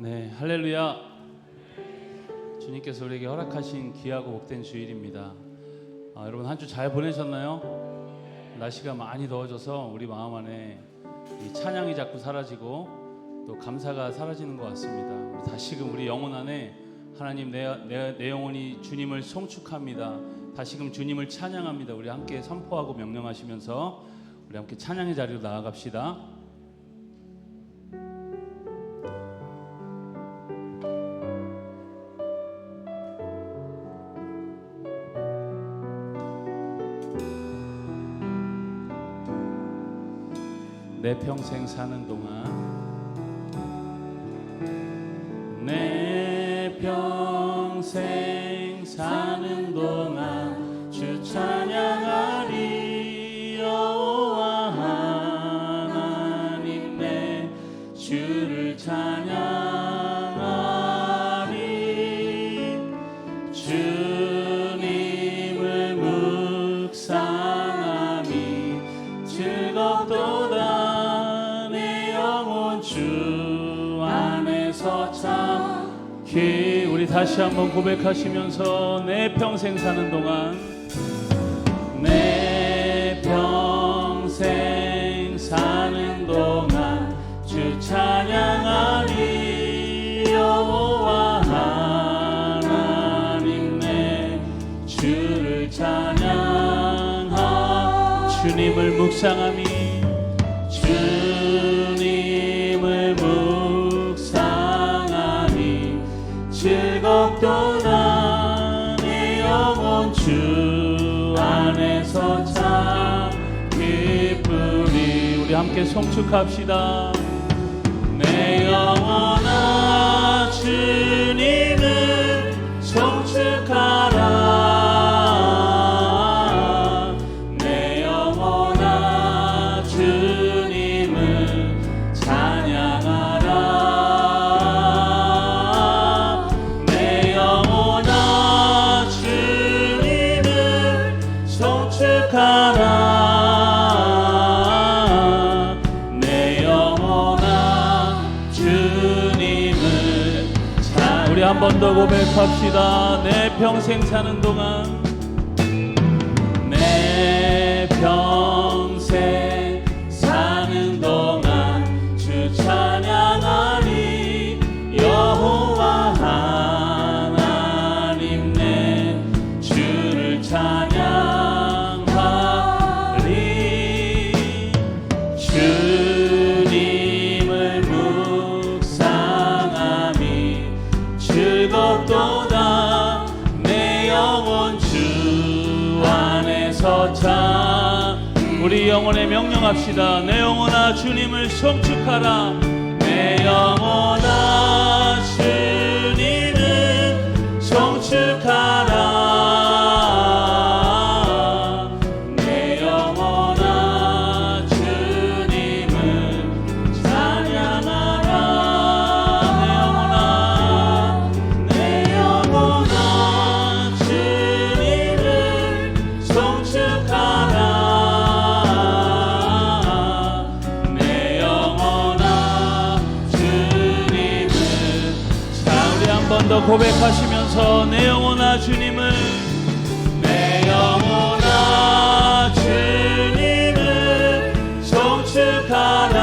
네, 할렐루야. 주님께서 우리에게 허락하신 귀하고 복된 주일입니다. 여러분 한 주 잘 보내셨나요? 날씨가 많이 더워져서 우리 마음 안에 이 찬양이 자꾸 사라지고 또 감사가 사라지는 것 같습니다. 우리 다시금 우리 영혼 안에 하나님 내 영혼이 주님을 송축합니다. 다시금 주님을 찬양합니다. 우리 함께 선포하고 명령하시면서 우리 함께 찬양의 자리로 나아갑시다. 내 평생 사는 동안 내 평생 사는 동안 주 찬양하리. 여호와 하나님 내 주를 찬양하리. 주님을 묵상함이 즐겁도다. 주 안에서 참 우리 다시 한번 고백하시면서 내 평생 사는 동안 내 평생 사는 동안 주 찬양하리. 여호와 하나님 내 주를 찬양하. 주님을 묵상함이 주님을 묵상하니 즐겁도다. 내 영혼 주 안에서 참 기쁘리. 우리 함께 송축합시다. 내 영혼아 주님을 송축하라. 우리 한 번 더 고백합시다. 내 평생 사는 동안 내 평생 사는 동안 주 찬양하리. 여호와 하나님 내 주를 찬양하리. 주님을 묵상함이 즐겁도다. 내 영혼 주 안에서 참. 우리 영혼에 명령합시다. 내 영혼아 주님을 송축하라. 내 영혼아 주님을 송축하라. 내 영혼아 주님을 찬양하라. 내 영혼아 주님을 송축하라. 내 영혼아 주님을. 자, 우리 한 번 더 고백하시면서 내 영혼아 주님을. 내 영혼아 주님을 송축하라.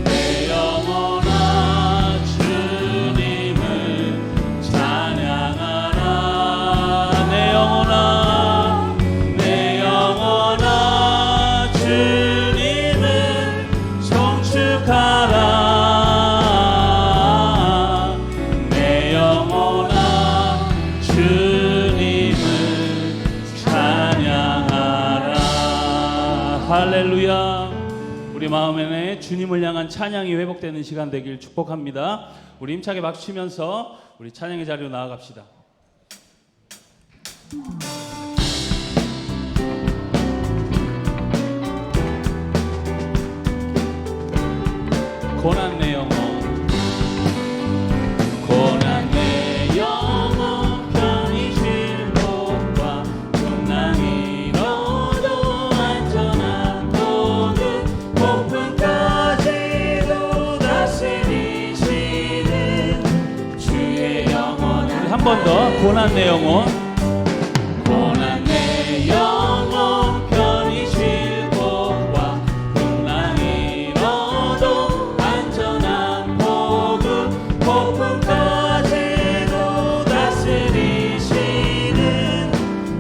내 영혼아 주님을 찬양하라. 내 영혼아 내 영혼아 주님을 송축하라. 내 영혼아 주님을 찬양하라. 할렐루야. 우리 마음에 주님을 향한 찬양이 회복되는 시간 되길 축복합니다. 우리 힘차게 박수 치면서 우리 찬양의 자리로 나아갑시다. 고난 내 영혼 고난 내 영혼 편히 쉴 곳과 풍랑이 너도 안전한 곳은 폭풍까지도 번 더. 고난 내 영혼, 고난 내 영혼 편히 쉴 곳과 풍랑 잃어도 안전한 보급, 폭풍까지도 다스리시는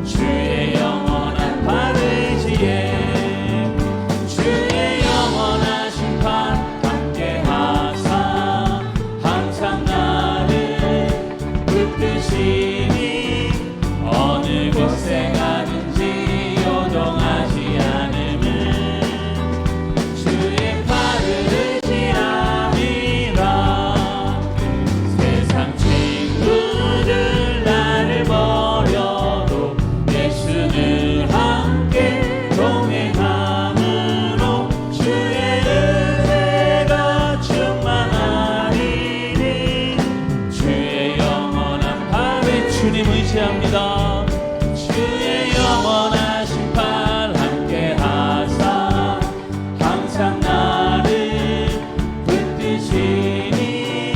주의 영원한 팔 의지에 주의 영원한 심판 함께 하사 항상 나를 붙드시니 어느 곳에 가든지 요동하지 않음은 주의 팔을 의지함이라. 세상 친구들 나를 버려도 예수는 함께 동행함으로 주의 은혜가 충만하리니 주의 영원한 팔에 주님 의지합니다. 주의 영원하신 팔 함께 하사 항상 나를 붙드시니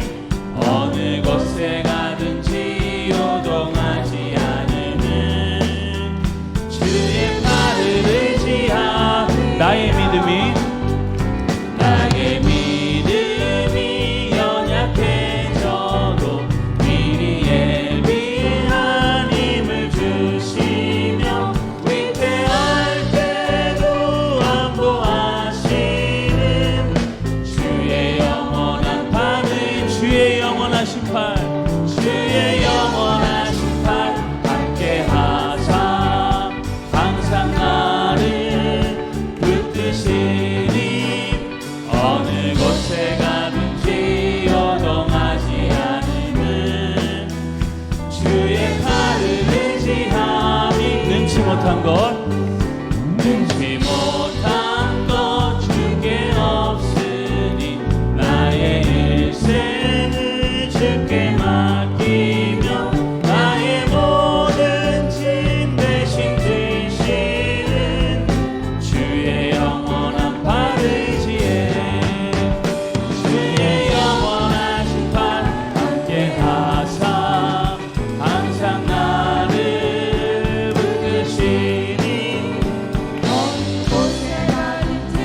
어느 곳에 가든지 요동하지 않음은 주의 팔을 의지하. 나의 믿음이 연약해져도 미리 예비한 힘을 주시며 위태할 때도 안보하시는 주의 영원한 팔을 주의 영원하신 팔 주의 영원하신 팔 함께 하사 항상 나를 붙드시니 어느 곳에 가든지 요동하지 않음은 주의 팔을 의지함이. 능치 못한 것 주께 없으니 나의 일생을 주께 맡기며 나의 모든 짐 대신 지시는 주의 영원한 팔 의지에 주의 영원하신 팔 함께 하사 항상 나를 붙드시니 어느 곳에 가든지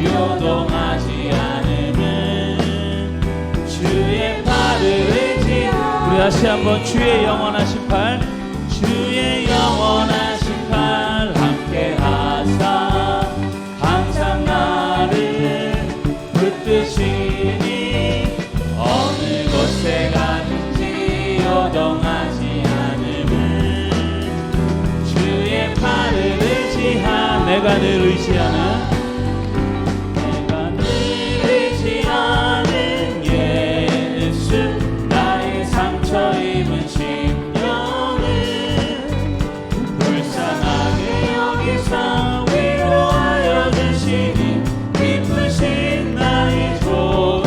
요동하지 않음은 주의 팔을 의지. 우리 다시 한번 주의 영원하신 팔 주의 영원하신 팔 함께 하사 항상 나를 붙드시니 어느 곳에 가든지 요동하지 않음은 주의 팔을 의지하. 내가 늘 의지하는 예수 나의 상처 입은 심령을 불쌍하게 여기사 위로하여 주시니 기쁘신 나의 좋은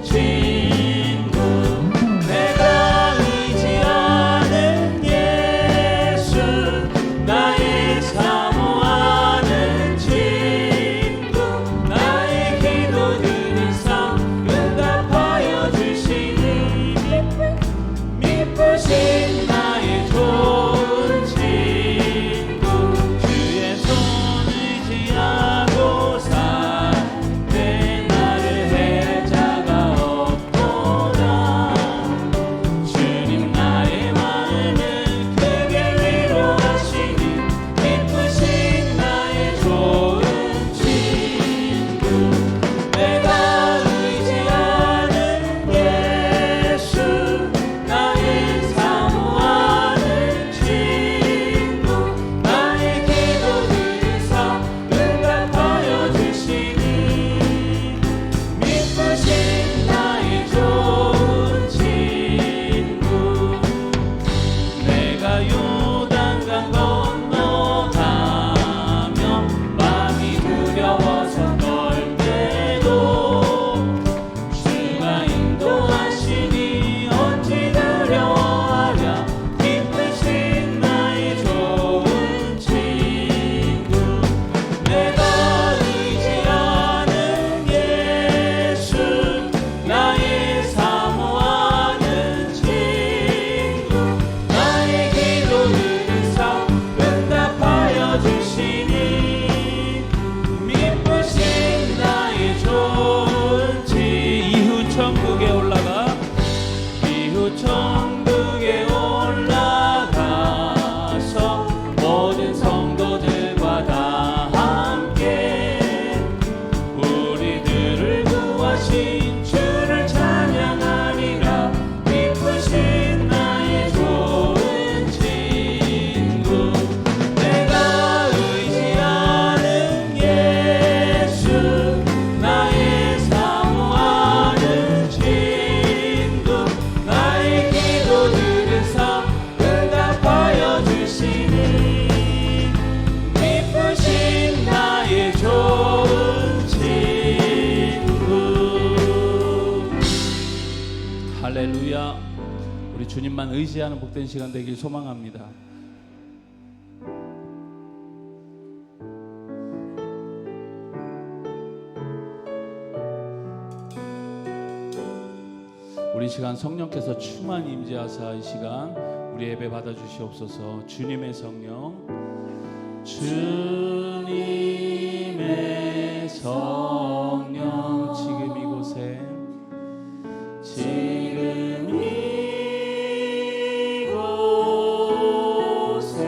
친구. 내가 의지하는 예수 나의 사모하는 친구. 할렐루야. 우리 주님만 의지하는 복된 시간 되길 소망합니다. 우리 시간 성령께서 충만히 임재하사 이 시간 우리 예배 받아주시옵소서. 주님의 성령, 주님의 성령, 지금 이곳에, 지금 이곳에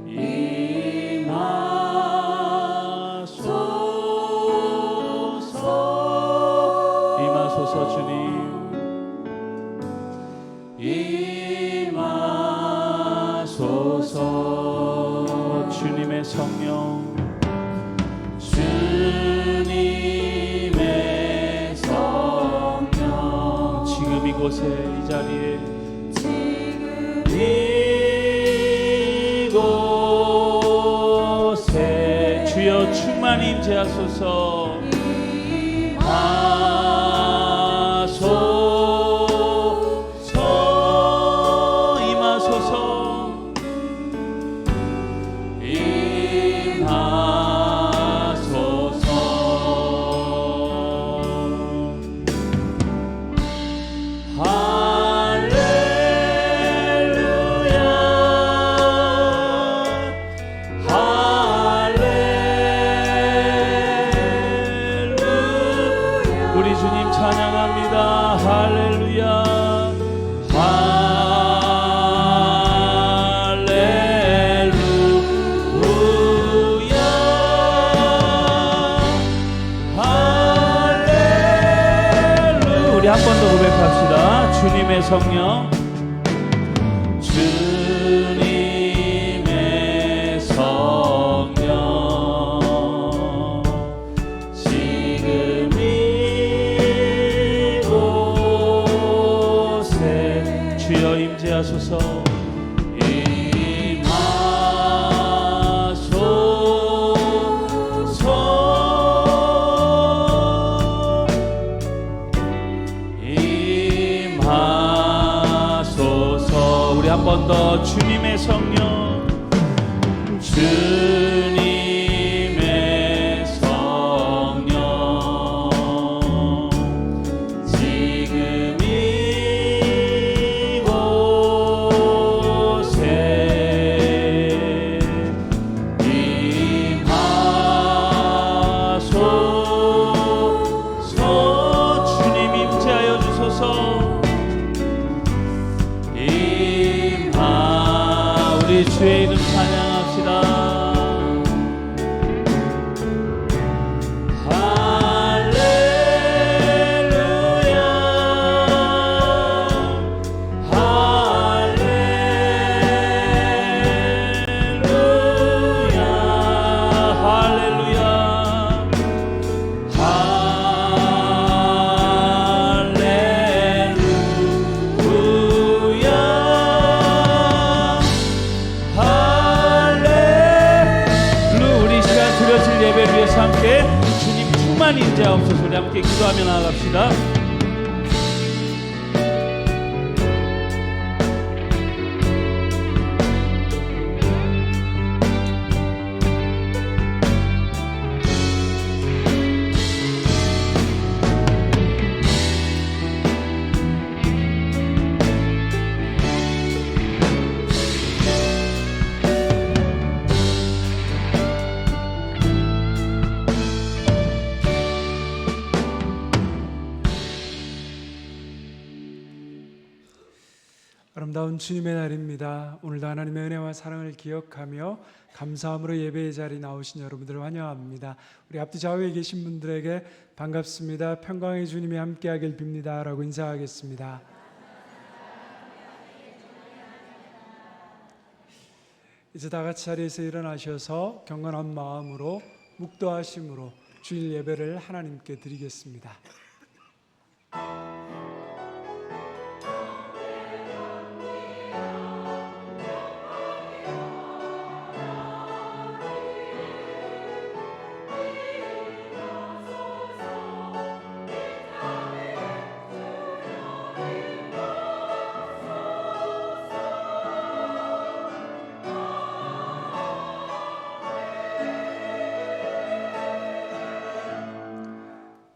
임하소서. 주님 임하소서. 주님의 성령, 주님의 성령, 지금 이곳에, 이 자리에, 지금 이곳에 주여 충만히 임재하소서. 한 번 더 고백합시다. 주님의 성령, 주님의 성령, 지금 이곳에 주여 임재하소서. 한 번 더 주님의 성령, 주님의 성령, 지금 이곳에 임하소서. 주님 임재하여 주소서. 우리 주의 이름 찬양합시다. 예배를 위해서 함께 주님 충만히 임재하옵소서. 우리 함께 기도하며 나아갑시다. 아름다운 주님의 날입니다. 오늘도 하나님의 은혜와 사랑을 기억하며 감사함으로 예배의 자리에 나오신 여러분들을 환영합니다. 우리 앞뒤 좌우에 계신 분들에게 반갑습니다. 평강의 주님이 함께하길 빕니다 라고 인사하겠습니다. 이제 다 같이 자리에서 일어나셔서 경건한 마음으로 묵도하심으로 주일 예배를 하나님께 드리겠습니다.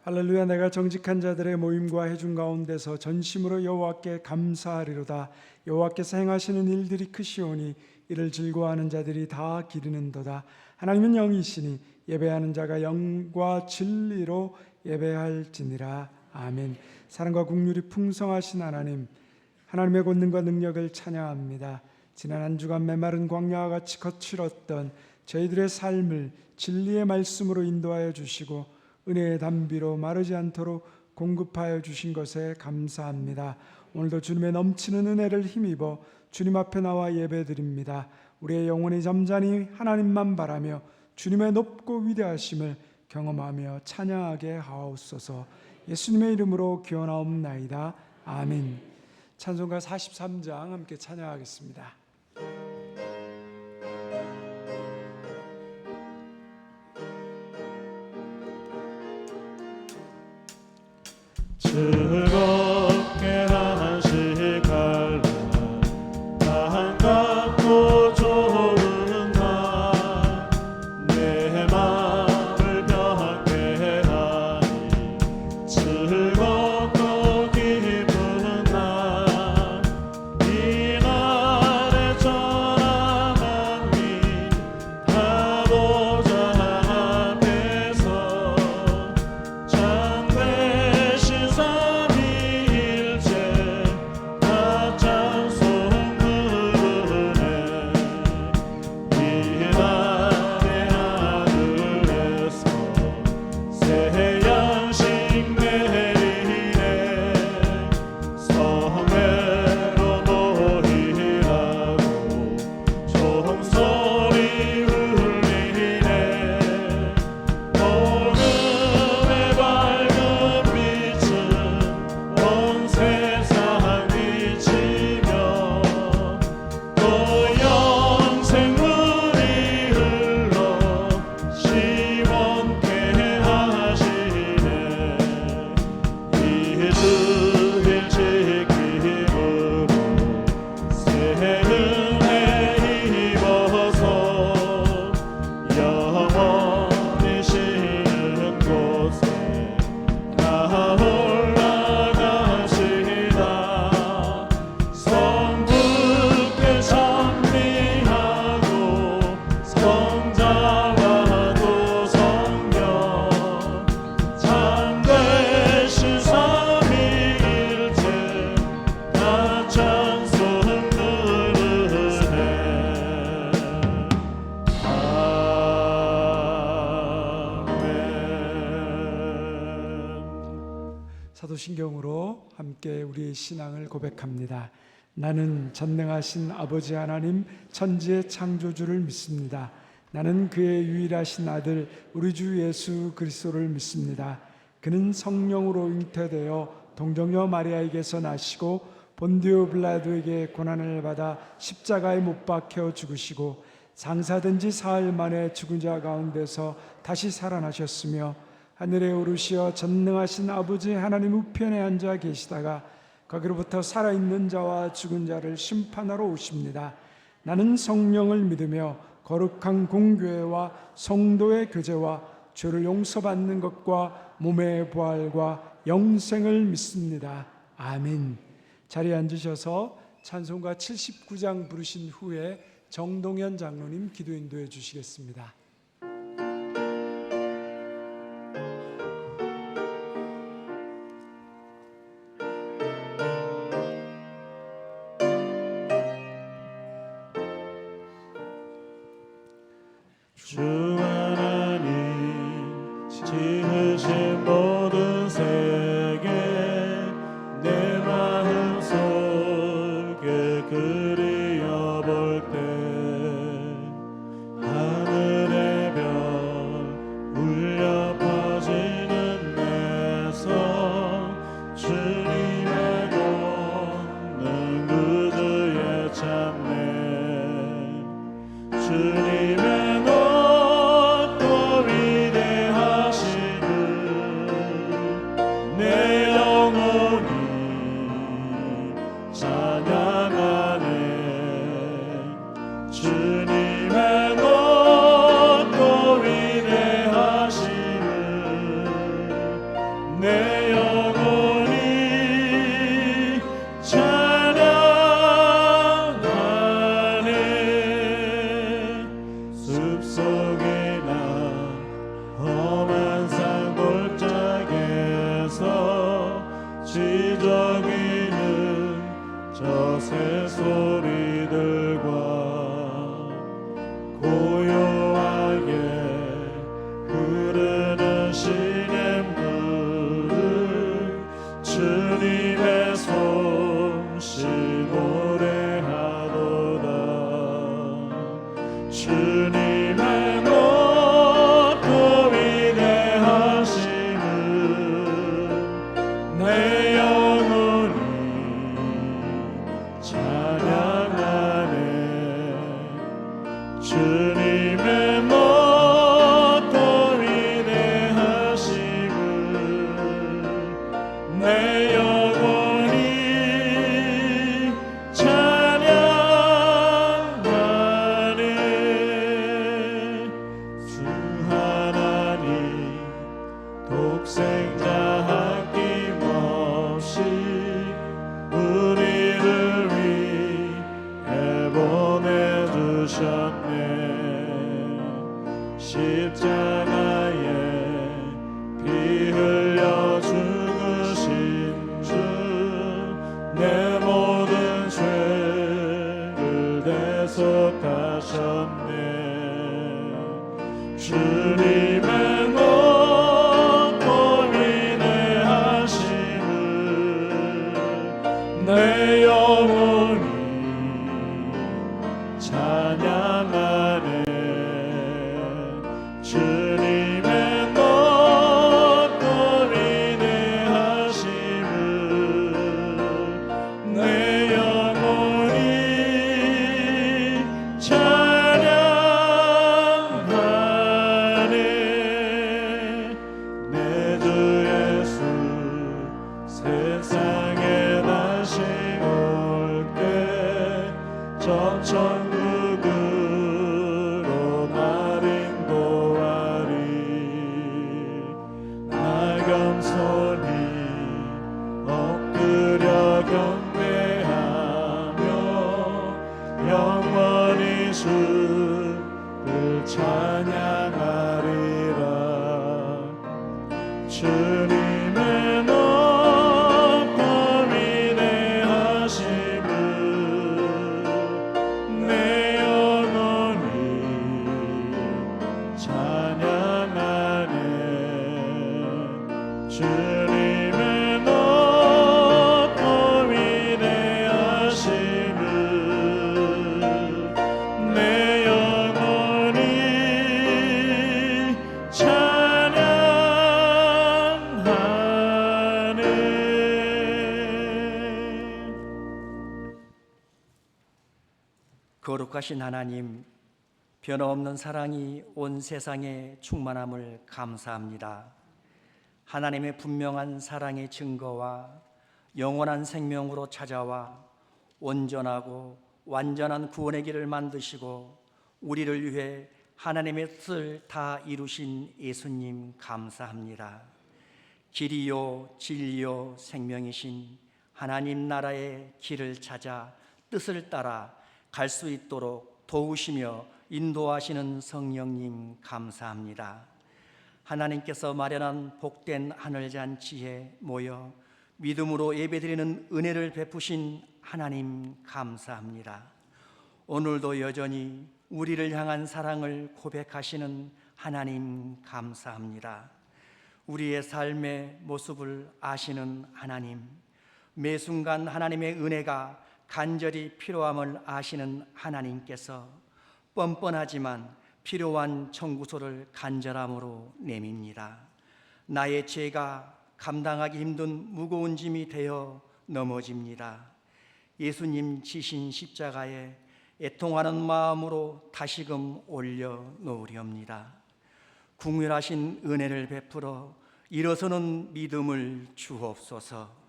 할렐루야. 내가 정직한 자들의 모임과 해중 가운데서 전심으로 여호와께 감사하리로다. 여호와께서 행하시는 일들이 크시오니 이를 즐거워하는 자들이 다 기르는도다. 하나님은 영이시니 예배하는 자가 영과 진리로 예배할지니라. 아멘. 사랑과 국률이 풍성하신 하나님, 하나님의 권능과 능력을 찬양합니다. 지난 한 주간 메마른 광야와 같이 거칠었던 저희들의 삶을 진리의 말씀으로 인도하여 주시고 은혜의 담비로 마르지 않도록 공급하여 주신 것에 감사합니다. 오늘도 주님의 넘치는 은혜를 힘입어 주님 앞에 나와 예배드립니다. 우리의 영혼이 잠잠히 하나님만 바라며 주님의 높고 위대하심을 경험하며 찬양하게 하옵소서. 예수님의 이름으로 기원하옵나이다. 아멘. 찬송가 43장 함께 찬양하겠습니다. 즐겁게 한시갈 반갑고 좋은 날 내 맘을 변케 하니 즐겁고 기쁜 날 이 날에 전함한 미 하보자 앞에서 참되신 삼위일체 다 찬송 부르네. 이 날의 하늘에서 새 양식 내리네. 성회로 모이라고 종소리 울리네. 복음의 밝은 빛은 온 세상 비치며 또 영생물이 흘러 시원케 하시네. 이 주일 지킴으로 새 은혜 입어서 영원히 쉬는 곳에 나 올라가시다. 성부께 찬미하고 성자와도 성령 참되신 삼위일체 다 찬송 부르네. 아멘. 사도신경으로 함께 우리의 신앙을 고백합니다. 나는 전능하신 아버지 하나님 천지의 창조주를 믿습니다. 나는 그의 유일하신 아들 우리 주 예수 그리스도를 믿습니다. 그는 성령으로 잉태되어 동정녀 마리아에게서 나시고 본디오 빌라도에게 고난을 받아 십자가에 못 박혀 죽으시고 장사된 지 사흘 만에 죽은 자 가운데서 다시 살아나셨으며 하늘에 오르시어 전능하신 아버지 하나님 우편에 앉아 계시다가 거기로부터 살아있는 자와 죽은 자를 심판하러 오십니다. 나는 성령을 믿으며 거룩한 공교회와 성도의 교제와 죄를 용서받는 것과 몸의 부활과 영생을 믿습니다. 아멘. 자리에 앉으셔서 찬송가 79장 부르신 후에 정동현 장로님 기도 인도해 주시겠습니다. 주 하나님 지으신 모든 세계 내 마음속에 그리어볼 때 하늘에 내 영혼이 찬양하네. 숲속이나 험한 산골짜기에서 지저귀는 저 새소리들과 고요하게 흐르는 시냇물을 주님의 솜씨 노래하도다. 주님의 높고 위대하심을 내 영혼이 찬양하네. 주님의 높고 위대하심을 내 영혼이 찬양하네. 주 하나님 독생자 아낌없이 우리를 위해 보내주셨네. 십자가에 피 흘려 죽으신 주 내 모든 죄를 대속하셨네. 주님의 높고 위대하심을 내 영혼이 찬양하네. 주님의 높고 위대하심을 내 영혼이 찬양하네. 내 주 예수 세상에 다시 올 때 천천국으로 날 인도하리. 날 겸손히 엎드려 경배하며 영원히 주를 찬양하리라. 주님의 높고 위대하심을 내 영혼이 찬양하네. 주님의 높고 위대하심을 내 영혼이 찬양하네. 거룩하신 하나님, 변함없는 사랑이 온 세상에 충만함을 감사합니다. 하나님의 분명한 사랑의 증거와 영원한 생명으로 찾아와 온전하고 완전한 구원의 길을 만드시고 우리를 위해 하나님의 뜻을 다 이루신 예수님 감사합니다. 길이요 진리요 생명이신 하나님 나라의 길을 찾아 뜻을 따라 갈 수 있도록 도우시며 인도하시는 성령님 감사합니다. 하나님께서 마련한 복된 하늘잔치에 모여 믿음으로 예배드리는 은혜를 베푸신 하나님 감사합니다. 오늘도 여전히 우리를 향한 사랑을 고백하시는 하나님 감사합니다. 우리의 삶의 모습을 아시는 하나님, 매 순간 하나님의 은혜가 간절히 필요함을 아시는 하나님께서 뻔뻔하지만 필요한 청구서를 간절함으로 내밉니다. 나의 죄가 감당하기 힘든 무거운 짐이 되어 넘어집니다. 예수님 지신 십자가에 애통하는 마음으로 다시금 올려놓으렵니다. 국률하신 은혜를 베풀어 일어서는 믿음을 주옵소서.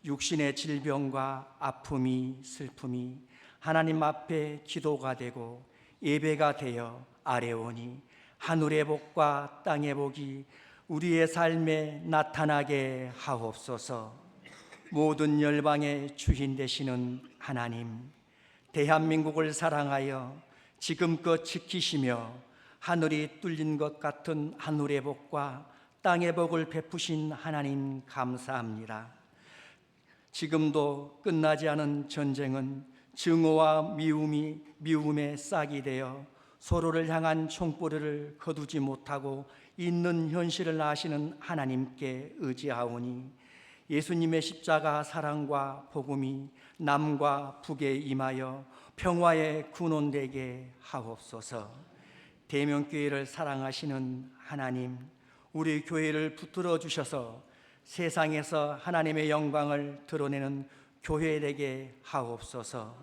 육신의 질병과 아픔이 슬픔이 하나님 앞에 기도가 되고 예배가 되어 아뢰오니 하늘의 복과 땅의 복이 우리의 삶에 나타나게 하옵소서. 모든 열방의 주인 되시는 하나님, 대한민국을 사랑하여 지금껏 지키시며 하늘이 뚫린 것 같은 하늘의 복과 땅의 복을 베푸신 하나님 감사합니다. 지금도 끝나지 않은 전쟁은 증오와 미움의 싹이 되어 서로를 향한 총불을 거두지 못하고 있는 현실을 아시는 하나님께 의지하오니 예수님의 십자가 사랑과 복음이 남과 북에 임하여 평화의 근원되게 하옵소서. 대명교회를 사랑하시는 하나님, 우리 교회를 붙들어 주셔서 세상에서 하나님의 영광을 드러내는 교회 되게 하옵소서.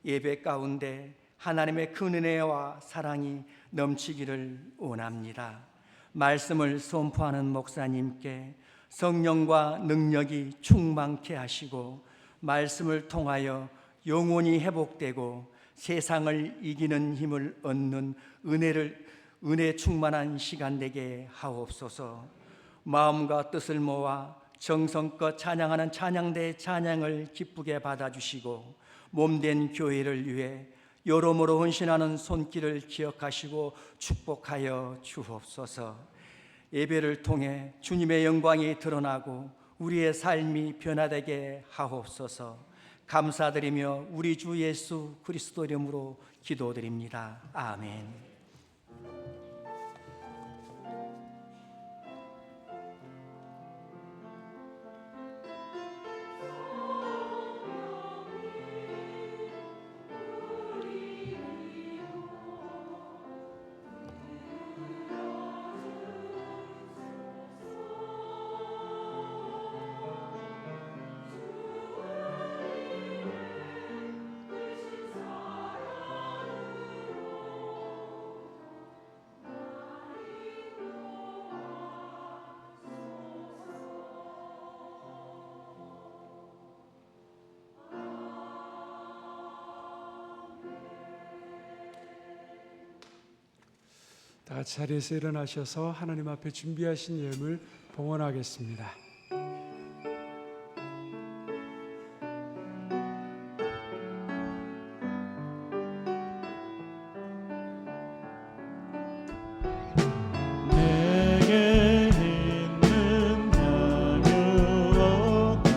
예배 가운데 하나님의 큰 은혜와 사랑이 넘치기를 원합니다. 말씀을 선포하는 목사님께 성령과 능력이 충만케 하시고 말씀을 통하여 영혼이 회복되고 세상을 이기는 힘을 얻는 은혜 충만한 시간 되게 하옵소서. 마음과 뜻을 모아 정성껏 찬양하는 찬양대의 찬양을 기쁘게 받아주시고 몸된 교회를 위해 여러모로 헌신하는 손길을 기억하시고 축복하여 주옵소서. 예배를 통해 주님의 영광이 드러나고 우리의 삶이 변화되게 하옵소서. 감사드리며 우리 주 예수 그리스도 이름으로 기도드립니다. 아멘. 다 같이 자리에서 일어나셔서 하나님 앞에 준비하신 예물 봉헌하겠습니다. 내게 있는 향유 다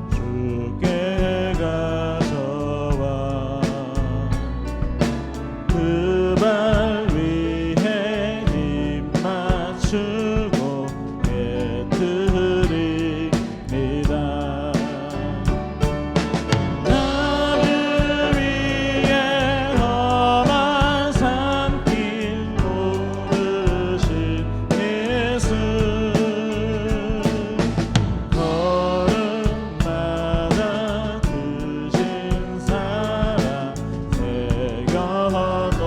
주께 가져와 그 발 위에 입 맞추고 깨뜨립니다. 나를 위해 험한 산길 오르신 예수, 걸음마다 크신 사랑 새겨놓았네.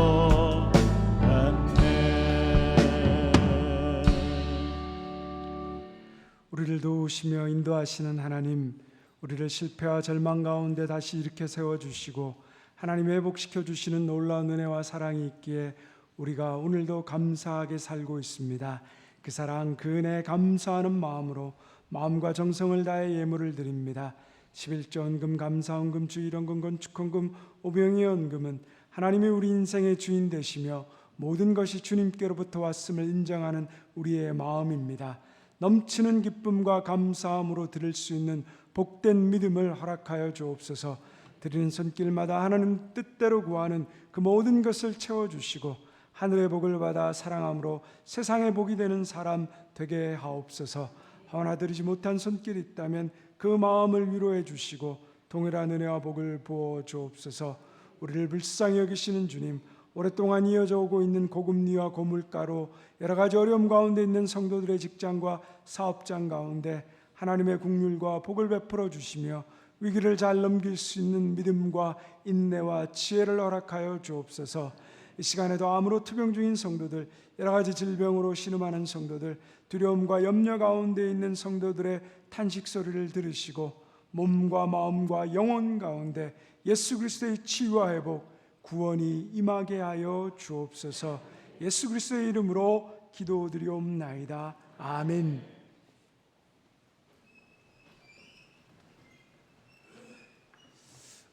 우리를 도우시며 인도하시는 하나님, 우리를 실패와 절망 가운데 다시 일으켜 세워주시고 하나님 회복시켜 주시는 놀라운 은혜와 사랑이 있기에 우리가 오늘도 감사하게 살고 있습니다. 그 사랑, 그 은혜에 감사하는 마음으로 마음과 정성을 다해 예물을 드립니다. 11조 헌금, 감사 헌금, 주일헌금, 건축헌금, 오병이어 헌금은 하나님이 우리 인생의 주인 되시며 모든 것이 주님께로부터 왔음을 인정하는 우리의 마음입니다. 넘치는 기쁨과 감사함으로 드릴 수 있는 복된 믿음을 허락하여 주옵소서. 드리는 손길마다 하나님 뜻대로 구하는 그 모든 것을 채워주시고 하늘의 복을 받아 사랑함으로 세상의 복이 되는 사람 되게 하옵소서. 하오나 드리지 못한 손길이 있다면 그 마음을 위로해 주시고 동일한 은혜와 복을 부어 주옵소서. 우리를 불쌍히 여기시는 주님, 오랫동안 이어져 오고 있는 고금리와 고물가로 여러 가지 어려움 가운데 있는 성도들의 직장과 사업장 가운데 하나님의 긍휼과 복을 베풀어 주시며 위기를 잘 넘길 수 있는 믿음과 인내와 지혜를 허락하여 주옵소서. 이 시간에도 암으로 투병 중인 성도들, 여러 가지 질병으로 신음하는 성도들, 두려움과 염려 가운데 있는 성도들의 탄식 소리를 들으시고 몸과 마음과 영혼 가운데 예수 그리스도의 치유와 회복, 구원이 임하게 하여 주옵소서. 예수 그리스도의 이름으로 기도드리옵나이다. 아멘.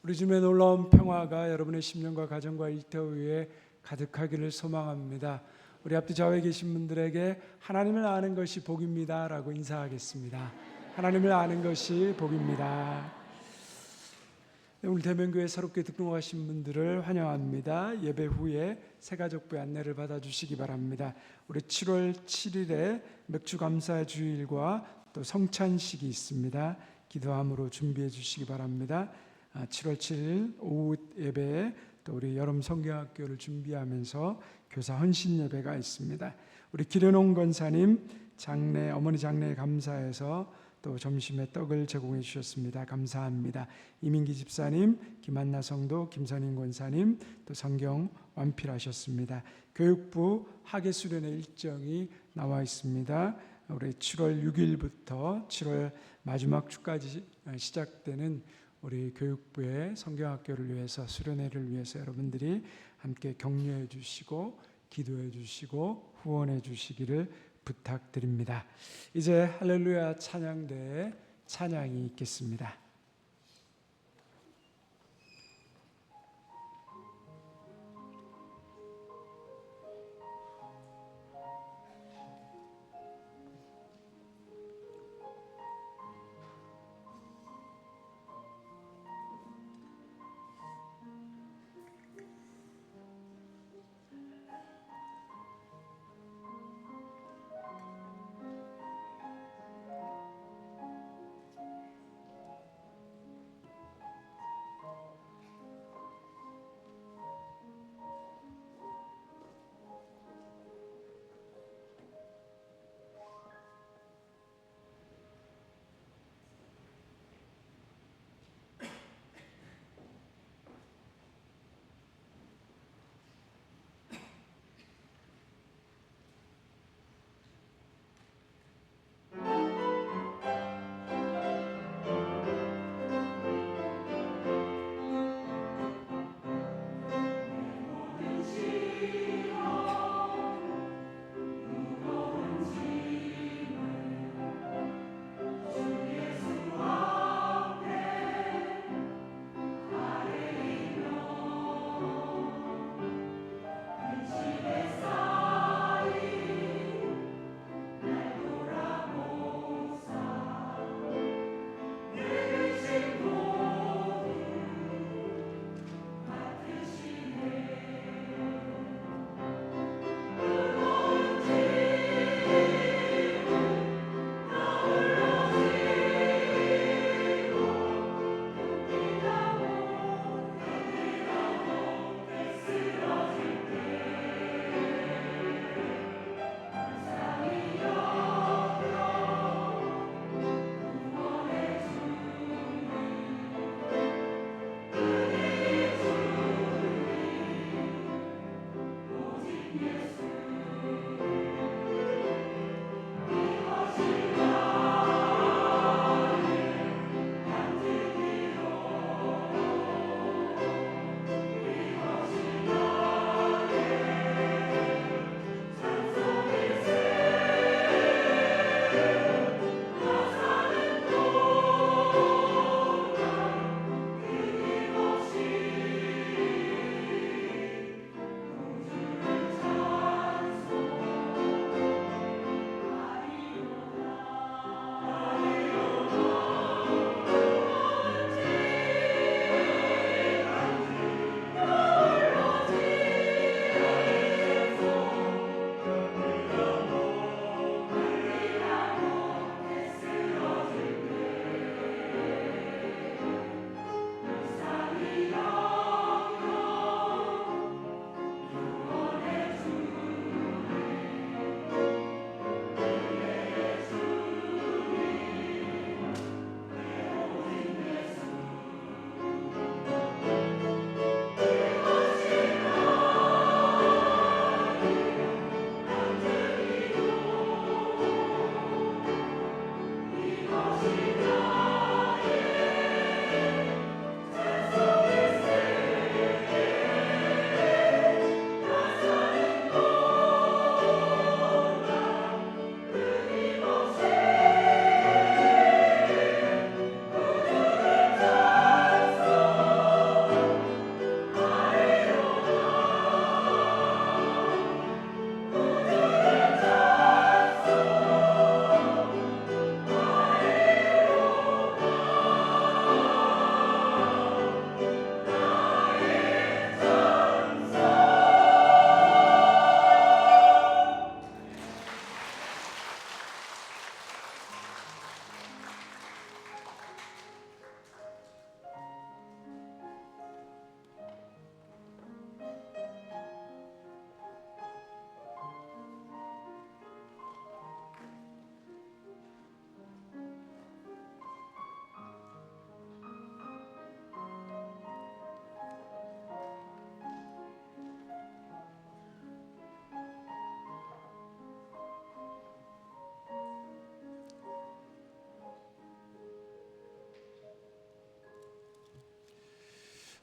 우리 주님의 놀라운 평화가 여러분의 심령과 가정과 일터 위에 가득하기를 소망합니다. 우리 앞뒤 좌우에 계신 분들에게 하나님을 아는 것이 복입니다 라고 인사하겠습니다. 하나님을 아는 것이 복입니다. 오늘 대면교회 새롭게 등록하신 분들을 환영합니다. 예배 후에 새가족부의 안내를 받아주시기 바랍니다. 우리 7월 7일에 맥주감사 주일과 또 성찬식이 있습니다. 기도함으로 준비해 주시기 바랍니다. 7월 7일 오후 예배에 또 우리 여름 성경학교를 준비하면서 교사 헌신 예배가 있습니다. 우리 기련홍 권사님 장례, 어머니 장례에 감사해서 또 점심에 떡을 제공해 주셨습니다. 감사합니다. 이민기 집사님, 김한나 성도, 김선인 권사님 또 성경 완필하셨습니다. 교육부 학예 수련회 일정이 나와 있습니다. 우리 7월 6일부터 7월 마지막 주까지 시작되는 우리 교육부의 성경학교를 위해서 수련회를 위해서 여러분들이 함께 격려해 주시고 기도해 주시고 후원해 주시기를 부탁드립니다. 이제 할렐루야 찬양대에 찬양이 있겠습니다.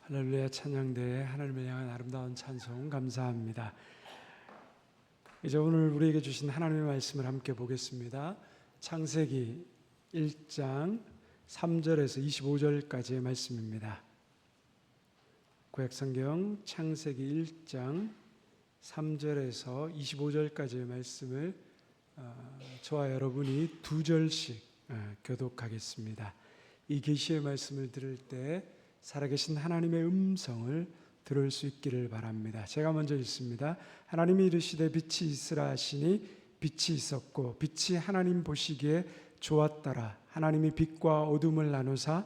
할렐루야 찬양대에 하나님을 향한 아름다운 찬송 감사합니다. 이제 오늘 우리에게 주신 하나님의 말씀을 함께 보겠습니다. 창세기 1장 3절에서 25절까지의 말씀입니다. 구약성경 창세기 1장 3절에서 25절까지의 말씀을 저와 여러분이 두 절씩 교독하겠습니다. 이 계시의 말씀을 들을 때 살아계신 하나님의 음성을 들을 수 있기를 바랍니다. 제가 먼저 읽습니다. 하나님이 이르시되 빛이 있으라 하시니 빛이 있었고 빛이 하나님 보시기에 좋았더라. 하나님이 빛과 어둠을 나누사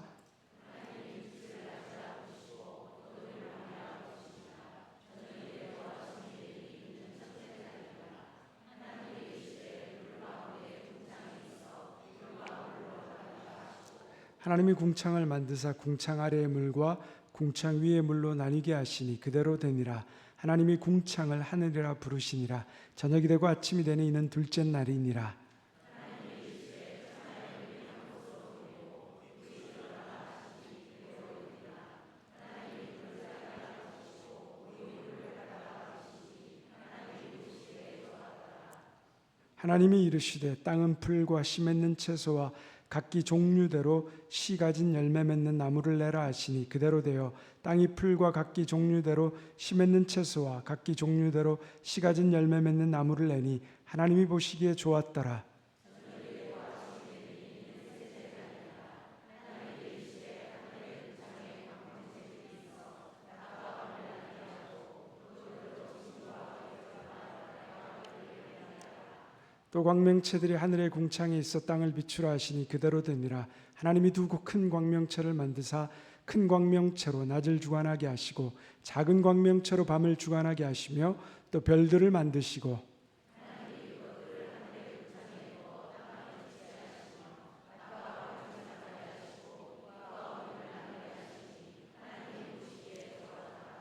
하나님이 궁창을 만드사 궁창 아래의 물과 궁창 위의 물로 나뉘게 하시니 그대로 되니라. 하나님이 궁창을 하늘이라 부르시니라. 저녁이 되고 아침이 되니 이는 둘째 날이니라. 하나님이 이르시되 땅은 풀과 씨 맺는 채소와 각기 종류대로 씨 가진 열매 맺는 나무를 내라 하시니 그대로 되어 땅이 풀과 각기 종류대로 씨 맺는 채소와 각기 종류대로 씨 가진 열매 맺는 나무를 내니 하나님이 보시기에 좋았더라. 또 광명체들이 하늘의 궁창에 있어 땅을 비추라 하시니 그대로 되니라. 하나님이 두 큰 광명체를 만드사 큰 광명체로 낮을 주관하게 하시고 작은 광명체로 밤을 주관하게 하시며 또 별들을 만드시고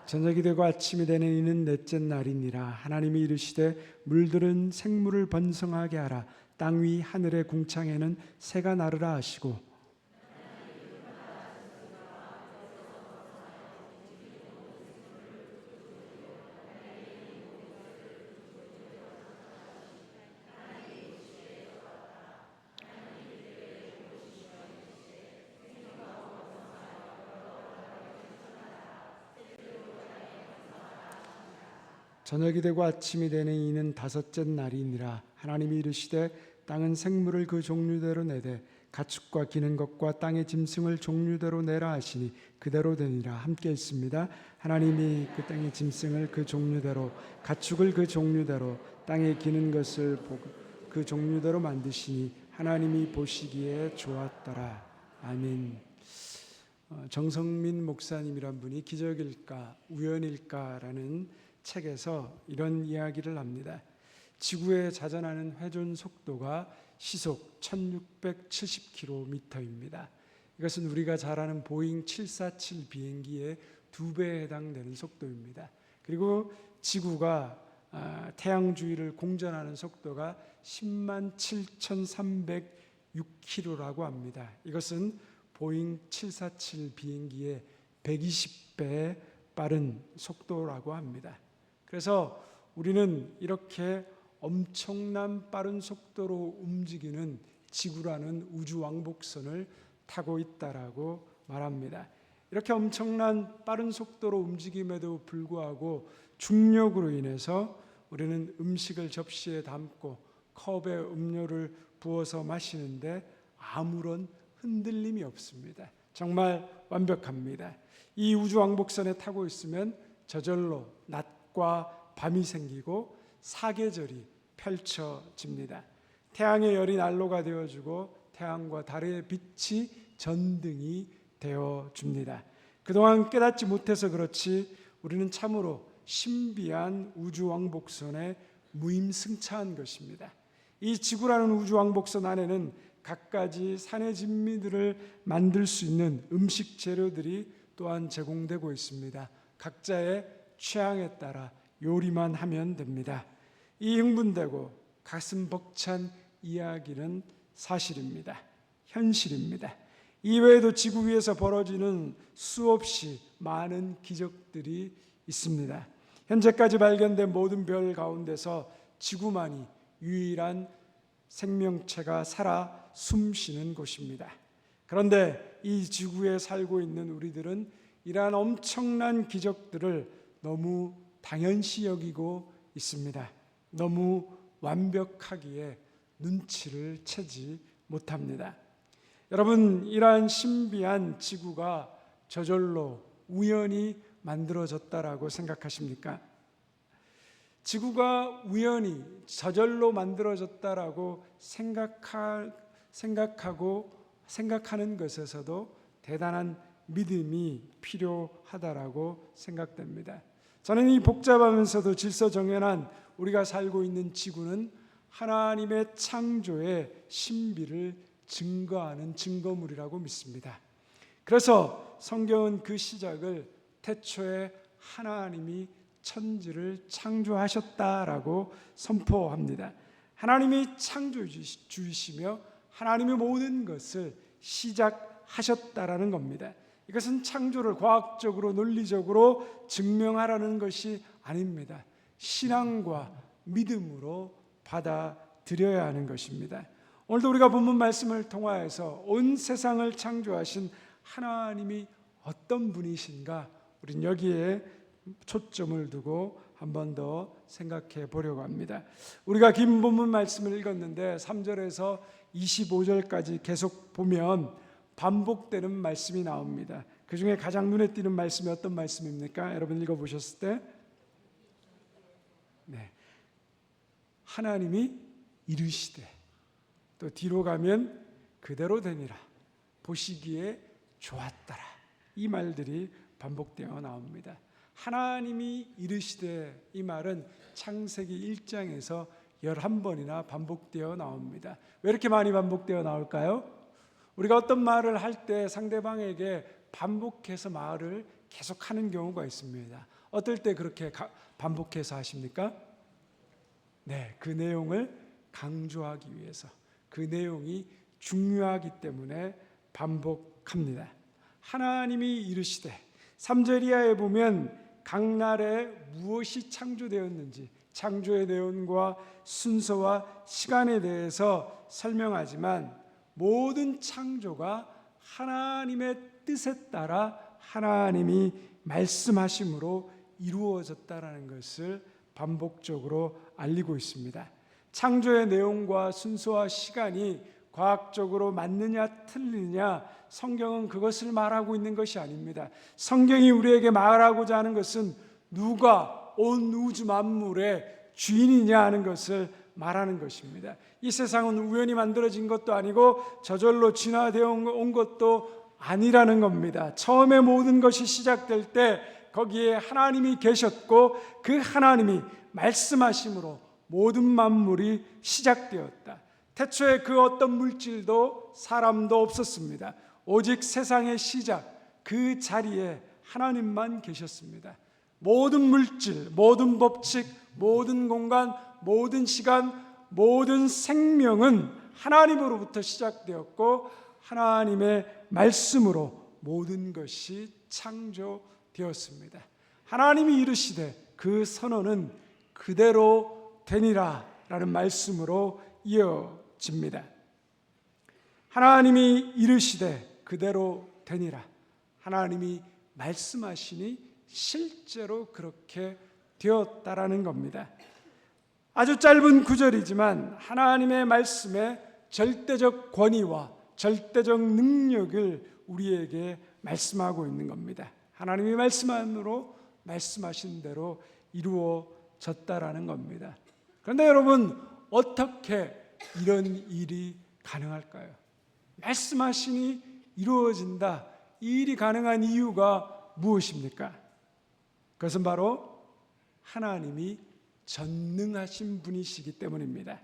저녁이 되고 아침이 되는 이는 넷째 날이니라. 하나님이 이르시되 물들은 생물을 번성하게 하라. 땅 위 하늘의 궁창에는 새가 나르라 하시고 저녁이 되고 아침이 되는 이는 다섯째 날이니라. 하나님이 이르시되 땅은 생물을 그 종류대로 내되 가축과 기는 것과 땅의 짐승을 종류대로 내라 하시니 그대로 되니라. 함께 있습니다. 하나님이 그 땅의 짐승을 그 종류대로 가축을 그 종류대로 땅에 기는 것을 그 종류대로 만드시니 하나님이 보시기에 좋았더라. 아멘. 정성민 목사님이란 분이 기적일까 우연일까라는 책에서 이런 이야기를 합니다. 지구에 자전하는 회전 속도가 시속 1670km입니다. 이것은 우리가 잘 아는 보잉 747 비행기의 2배에 해당되는 속도입니다. 그리고 지구가 태양 주위를 공전하는 속도가 107,306km라고 합니다. 이것은 보잉 747 비행기의 120배 빠른 속도라고 합니다. 그래서 우리는 이렇게 엄청난 빠른 속도로 움직이는 지구라는 우주 왕복선을 타고 있다라고 말합니다. 이렇게 엄청난 빠른 속도로 움직임에도 불구하고 중력으로 인해서 우리는 음식을 접시에 담고 컵에 음료를 부어서 마시는데 아무런 흔들림이 없습니다. 정말 완벽합니다. 이 우주 왕복선에 타고 있으면 저절로 낮과 밤이 생기고 사계절이 펼쳐집니다. 태양의 열이 난로가 되어주고 태양과 달의 빛이 전등이 되어줍니다. 그동안 깨닫지 못해서 그렇지 우리는 참으로 신비한 우주 왕복선에 무임승차한 것입니다. 이 지구라는 우주 왕복선 안에는 갖가지 산의 진미들을 만들 수 있는 음식 재료들이 또한 제공되고 있습니다. 각자의 취향에 따라 요리만 하면 됩니다. 이 흥분되고 가슴 벅찬 이야기는 사실입니다. 현실입니다. 이외에도 지구 위에서 벌어지는 수없이 많은 기적들이 있습니다. 현재까지 발견된 모든 별 가운데서 지구만이 유일한 생명체가 살아 숨쉬는 곳입니다. 그런데 이 지구에 살고 있는 우리들은 이러한 엄청난 기적들을 너무 당연시 여기고 있습니다. 너무 완벽하기에 눈치를 채지 못합니다. 여러분, 이러한 신비한 지구가 저절로 우연히 만들어졌다라고 생각하십니까? 지구가 우연히 저절로 만들어졌다라고 생각하는 것에서도 대단한 믿음이 필요하다라고 생각됩니다. 저는 이 복잡하면서도 질서정연한 우리가 살고 있는 지구는 하나님의 창조의 신비를 증거하는 증거물이라고 믿습니다. 그래서 성경은 그 시작을 태초에 하나님이 천지를 창조하셨다라고 선포합니다. 하나님이 창조주이시며 하나님이 모든 것을 시작하셨다라는 겁니다. 이것은 창조를 과학적으로 논리적으로 증명하라는 것이 아닙니다. 신앙과 믿음으로 받아들여야 하는 것입니다. 오늘도 우리가 본문 말씀을 통하여서 온 세상을 창조하신 하나님이 어떤 분이신가, 우린 여기에 초점을 두고 한 번 더 생각해 보려고 합니다. 우리가 긴 본문 말씀을 읽었는데 3절에서 25절까지 계속 보면 반복되는 말씀이 나옵니다. 그 중에 가장 눈에 띄는 말씀이 어떤 말씀입니까? 여러분 읽어보셨을 때 하나님이 이르시되, 또 뒤로 가면 그대로 되니라, 보시기에 좋았더라, 이 말들이 반복되어 나옵니다. 하나님이 이르시되, 이 말은 창세기 1장에서 11번이나 반복되어 나옵니다. 왜 이렇게 많이 반복되어 나올까요? 우리가 어떤 말을 할 때 상대방에게 반복해서 말을 계속하는 경우가 있습니다. 어떨 때 그렇게 반복해서 하십니까? 그 내용을 강조하기 위해서, 그 내용이 중요하기 때문에 반복합니다. 하나님이 이르시되, 3절 이하에 보면 각날에 무엇이 창조되었는지, 창조의 내용과 순서와 시간에 대해서 설명하지만 모든 창조가 하나님의 뜻에 따라 하나님이 말씀하심으로 이루어졌다라는 것을 반복적으로 알리고 있습니다. 창조의 내용과 순서와 시간이 과학적으로 맞느냐 틀리느냐, 성경은 그것을 말하고 있는 것이 아닙니다. 성경이 우리에게 말하고자 하는 것은 누가 온 우주 만물의 주인이냐 하는 것을 말하는 것입니다. 이 세상은 우연히 만들어진 것도 아니고 저절로 진화되어 온 것도 아니라는 겁니다. 처음에 모든 것이 시작될 때 거기에 하나님이 계셨고 그 하나님이 말씀하심으로 모든 만물이 시작되었다. 태초에 그 어떤 물질도 사람도 없었습니다. 오직 세상의 시작, 그 자리에 하나님만 계셨습니다. 모든 물질, 모든 법칙, 모든 공간, 모든 시간, 모든 생명은 하나님으로부터 시작되었고 하나님의 말씀으로 모든 것이 창조되었습니다. 하나님이 이르시되 그 선언은 그대로 되니라 라는 말씀으로 이어집니다. 하나님이 이르시되 그대로 되니라. 하나님이 말씀하시니 실제로 그렇게 되었다라는 겁니다. 아주 짧은 구절이지만 하나님의 말씀에 절대적 권위와 절대적 능력을 우리에게 말씀하고 있는 겁니다. 하나님이 말씀으로 말씀하신 대로 이루어졌다라는 겁니다. 그런데 여러분, 어떻게 이런 일이 가능할까요? 말씀하시니 이루어진다. 이 일이 가능한 이유가 무엇입니까? 그것은 바로 하나님이 전능하신 분이시기 때문입니다.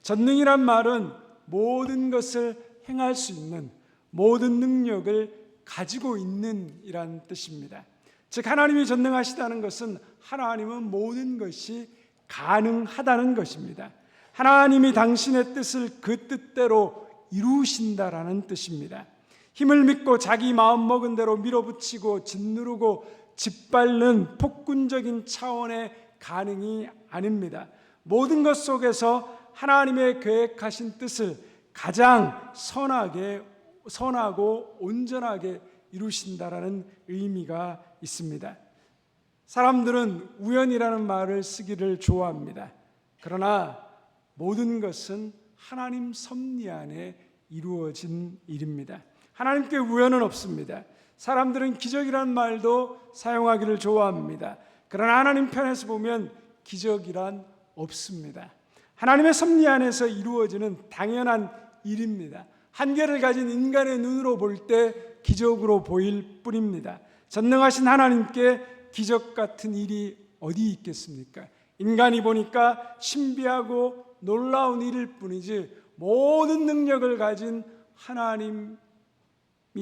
전능이란 말은 모든 것을 행할 수 있는, 모든 능력을 가지고 있는 이란 뜻입니다. 즉 하나님이 전능하시다는 것은 하나님은 모든 것이 가능하다는 것입니다. 하나님이 당신의 뜻을 그 뜻대로 이루신다라는 뜻입니다. 힘을 믿고 자기 마음 먹은 대로 밀어붙이고 짓누르고 짓밟는 폭군적인 차원의 가능이 아닙니다. 모든 것 속에서 하나님의 계획하신 뜻을 가장 선하고 온전하게 이루신다라는 의미가 있습니다. 사람들은 우연이라는 말을 쓰기를 좋아합니다. 그러나 모든 것은 하나님 섭리 안에 이루어진 일입니다. 하나님께 우연은 없습니다. 사람들은 기적이라는 말도 사용하기를 좋아합니다. 그러나 하나님 편에서 보면 기적이란 없습니다. 하나님의 섭리 안에서 이루어지는 당연한 일입니다. 한계를 가진 인간의 눈으로 볼 때 기적으로 보일 뿐입니다. 전능하신 하나님께 기적 같은 일이 어디 있겠습니까? 인간이 보니까 신비하고 놀라운 일일 뿐이지 모든 능력을 가진 하나님이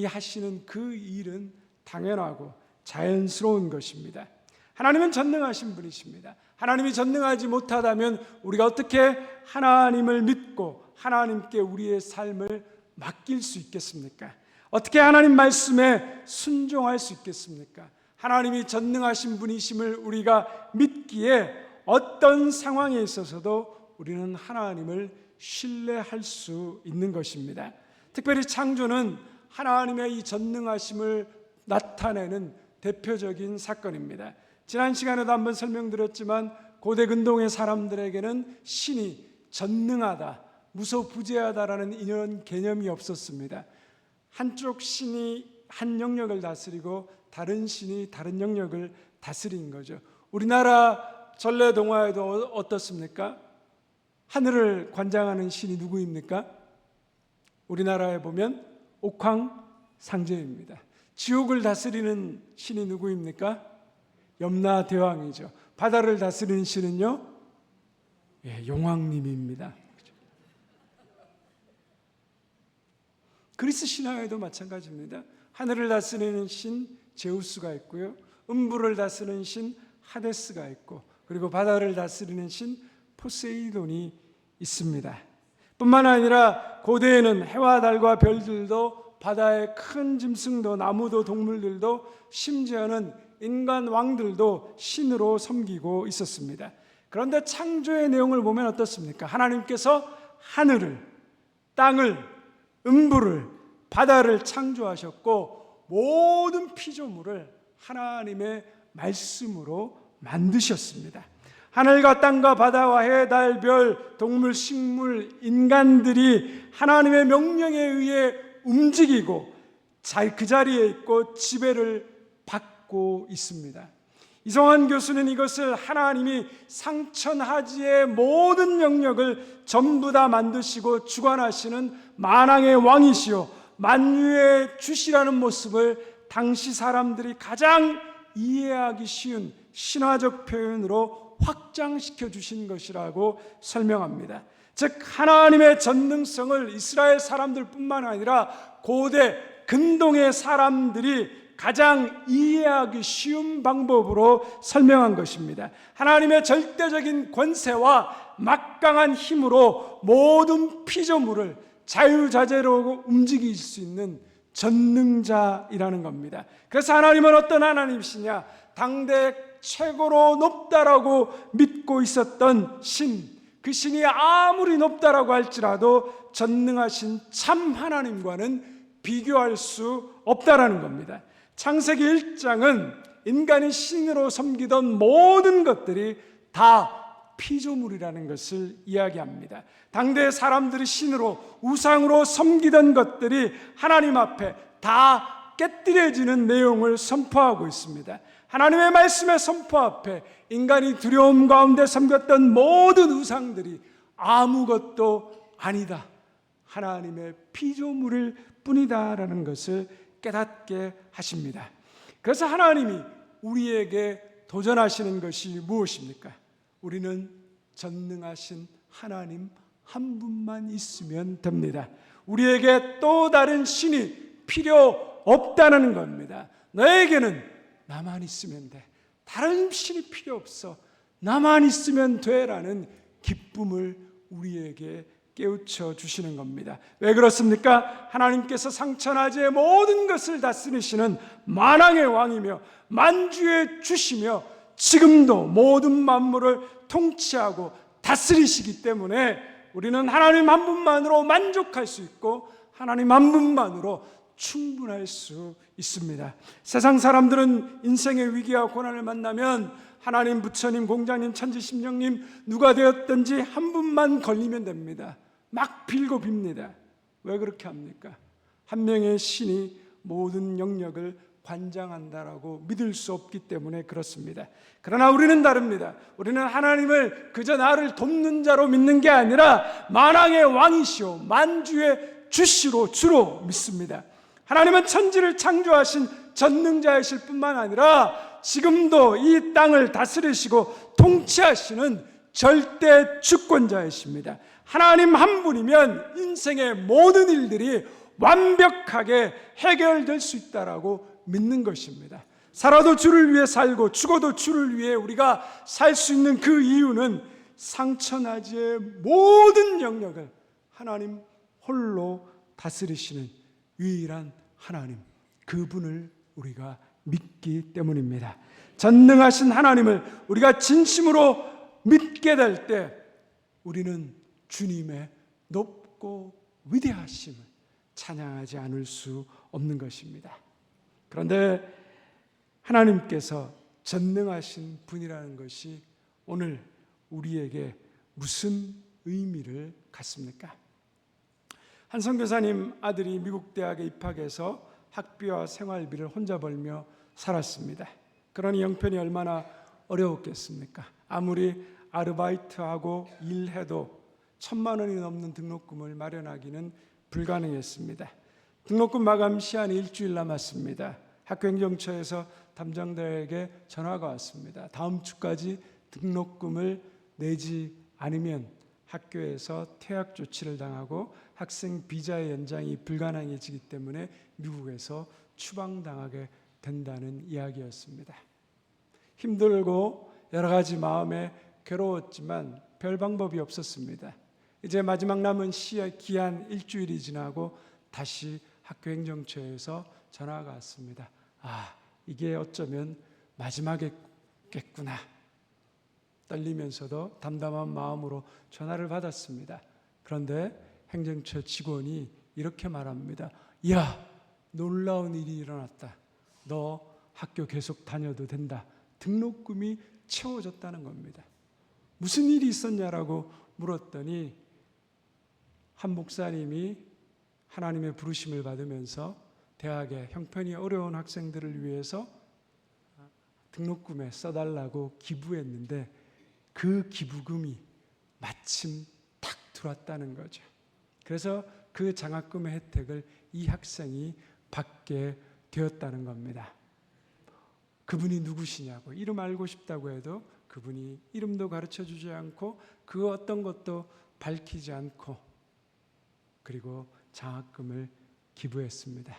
하시는 그 일은 당연하고 자연스러운 것입니다. 하나님은 전능하신 분이십니다. 하나님이 전능하지 못하다면 우리가 어떻게 하나님을 믿고 하나님께 우리의 삶을 맡길 수 있겠습니까? 어떻게 하나님 말씀에 순종할 수 있겠습니까? 하나님이 전능하신 분이심을 우리가 믿기에 어떤 상황에 있어서도 우리는 하나님을 신뢰할 수 있는 것입니다. 특별히 창조는 하나님의 이 전능하심을 나타내는 대표적인 사건입니다. 지난 시간에도 한번 설명드렸지만 고대 근동의 사람들에게는 신이 전능하다, 무소부재하다라는 이런 개념이 없었습니다. 한쪽 신이 한 영역을 다스리고 다른 신이 다른 영역을 다스린 거죠. 우리나라 전래동화에도 어떻습니까? 하늘을 관장하는 신이 누구입니까? 우리나라에 보면 옥황상제입니다. 지옥을 다스리는 신이 누구입니까? 염라대왕이죠. 바다를 다스리는 신은요? 용왕님입니다. 그리스 신화에도 마찬가지입니다. 하늘을 다스리는 신 제우스가 있고요, 음부를 다스리는 신 하데스가 있고, 그리고 바다를 다스리는 신 포세이돈이 있습니다. 뿐만 아니라 고대에는 해와 달과 별들도, 바다의 큰 짐승도, 나무도, 동물들도, 심지어는 인간 왕들도 신으로 섬기고 있었습니다. 그런데 창조의 내용을 보면 어떻습니까? 하나님께서 하늘을, 땅을, 음부를, 바다를 창조하셨고 모든 피조물을 하나님의 말씀으로 만드셨습니다. 하늘과 땅과 바다와 해, 달, 별, 동물, 식물, 인간들이 하나님의 명령에 의해 움직이고 그 자리에 있고 지배를 받고 있습니다. 이성환 교수는 이것을 하나님이 상천하지의 모든 영역을 전부 다 만드시고 주관하시는 만왕의 왕이시요 만유의 주시라는 모습을 당시 사람들이 가장 이해하기 쉬운 신화적 표현으로 확장시켜 주신 것이라고 설명합니다. 즉 하나님의 전능성을 이스라엘 사람들뿐만 아니라 고대 근동의 사람들이 가장 이해하기 쉬운 방법으로 설명한 것입니다. 하나님의 절대적인 권세와 막강한 힘으로 모든 피조물을 자유자재로 움직일 수 있는 전능자이라는 겁니다. 그래서 하나님은 어떤 하나님이시냐? 당대 최고로 높다라고 믿고 있었던 신, 그 신이 아무리 높다라고 할지라도 전능하신 참 하나님과는 비교할 수 없다라는 겁니다. 창세기 1장은 인간이 신으로 섬기던 모든 것들이 다 피조물이라는 것을 이야기합니다. 당대의 사람들이 신으로, 우상으로 섬기던 것들이 하나님 앞에 다 깨뜨려지는 내용을 선포하고 있습니다. 하나님의 말씀의 선포 앞에 인간이 두려움 가운데 섬겼던 모든 우상들이 아무것도 아니다, 하나님의 피조물일 뿐이다라는 것을 깨닫게 하십니다. 그래서 하나님이 우리에게 도전하시는 것이 무엇입니까? 우리는 전능하신 하나님 한 분만 있으면 됩니다. 우리에게 또 다른 신이 필요 없다는 겁니다. 너에게는 나만 있으면 돼. 다른 신이 필요 없어. 나만 있으면 돼라는 기쁨을 우리에게 깨우쳐 주시는 겁니다. 왜 그렇습니까? 하나님께서 상천하지의 모든 것을 다스리시는 만왕의 왕이며 만주의 주시며 지금도 모든 만물을 통치하고 다스리시기 때문에 우리는 하나님 한 분만으로 만족할 수 있고 하나님 한 분만으로 충분할 수 있습니다. 세상 사람들은 인생의 위기와 고난을 만나면 하나님, 부처님, 공자님, 천지심령님 누가 되었든지 한 분만 걸리면 됩니다. 막 빌고 빕니다. 왜 그렇게 합니까? 한 명의 신이 모든 영역을 관장한다라고 믿을 수 없기 때문에 그렇습니다. 그러나 우리는 다릅니다. 우리는 하나님을 그저 나를 돕는 자로 믿는 게 아니라 만왕의 왕이시오 만주의 주시로 주로 믿습니다. 하나님은 천지를 창조하신 전능자이실 뿐만 아니라 지금도 이 땅을 다스리시고 통치하시는 절대 주권자이십니다. 하나님 한 분이면 인생의 모든 일들이 완벽하게 해결될 수 있다라고 믿는 것입니다. 살아도 주를 위해 살고 죽어도 주를 위해 우리가 살 수 있는 그 이유는 상천하지의 모든 영역을 하나님 홀로 다스리시는 유일한 하나님, 그분을 우리가 믿기 때문입니다. 전능하신 하나님을 우리가 진심으로 믿게 될 때 우리는 주님의 높고 위대하심을 찬양하지 않을 수 없는 것입니다. 그런데 하나님께서 전능하신 분이라는 것이 오늘 우리에게 무슨 의미를 갖습니까? 한 선교사님 아들이 미국 대학에 입학해서 학비와 생활비를 혼자 벌며 살았습니다. 그러니 형편이 얼마나 어려웠겠습니까? 아무리 아르바이트하고 일해도 1,000만 원이 넘는 등록금을 마련하기는 불가능했습니다. 등록금 마감 시한이 일주일 남았습니다. 학교 행정처에서 담당자에게 전화가 왔습니다. 다음 주까지 등록금을 내지 않으면 학교에서 퇴학 조치를 당하고 학생 비자의 연장이 불가능해지기 때문에 미국에서 추방당하게 된다는 이야기였습니다. 힘들고 여러 가지 마음에 괴로웠지만 별 방법이 없었습니다. 이제 마지막 남은 기한 일주일이 지나고 다시 학교 행정처에서 전화가 왔습니다. 이게 어쩌면 마지막이겠구나. 떨리면서도 담담한 마음으로 전화를 받았습니다. 그런데 행정처 직원이 이렇게 말합니다. 야, 놀라운 일이 일어났다. 너 학교 계속 다녀도 된다. 등록금이 채워졌다는 겁니다. 무슨 일이 있었냐라고 물었더니 한 목사님이 하나님의 부르심을 받으면서 대학에 형편이 어려운 학생들을 위해서 등록금에 써달라고 기부했는데 그 기부금이 마침 탁 들어왔다는 거죠. 그래서 그 장학금의 혜택을 이 학생이 받게 되었다는 겁니다. 그분이 누구시냐고 이름 알고 싶다고 해도 그분이 이름도 가르쳐주지 않고 그 어떤 것도 밝히지 않고 그리고 장학금을 기부했습니다.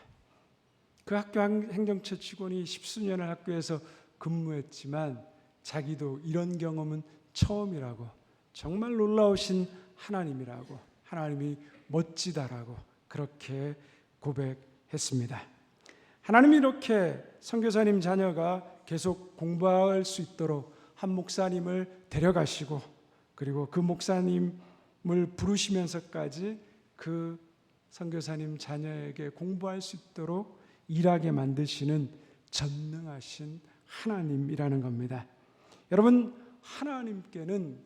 그 학교 행정처 직원이 10수년을 학교에서 근무했지만 자기도 이런 경험은 처음이라고, 정말 놀라우신 하나님이라고, 하나님이 멋지다라고 그렇게 고백했습니다. 하나님이 이렇게 선교사님 자녀가 계속 공부할 수 있도록 한 목사님을 데려가시고 그리고 그 목사님을 부르시면서까지 그 선교사님 자녀에게 공부할 수 있도록 일하게 만드시는 전능하신 하나님이라는 겁니다. 여러분, 하나님께는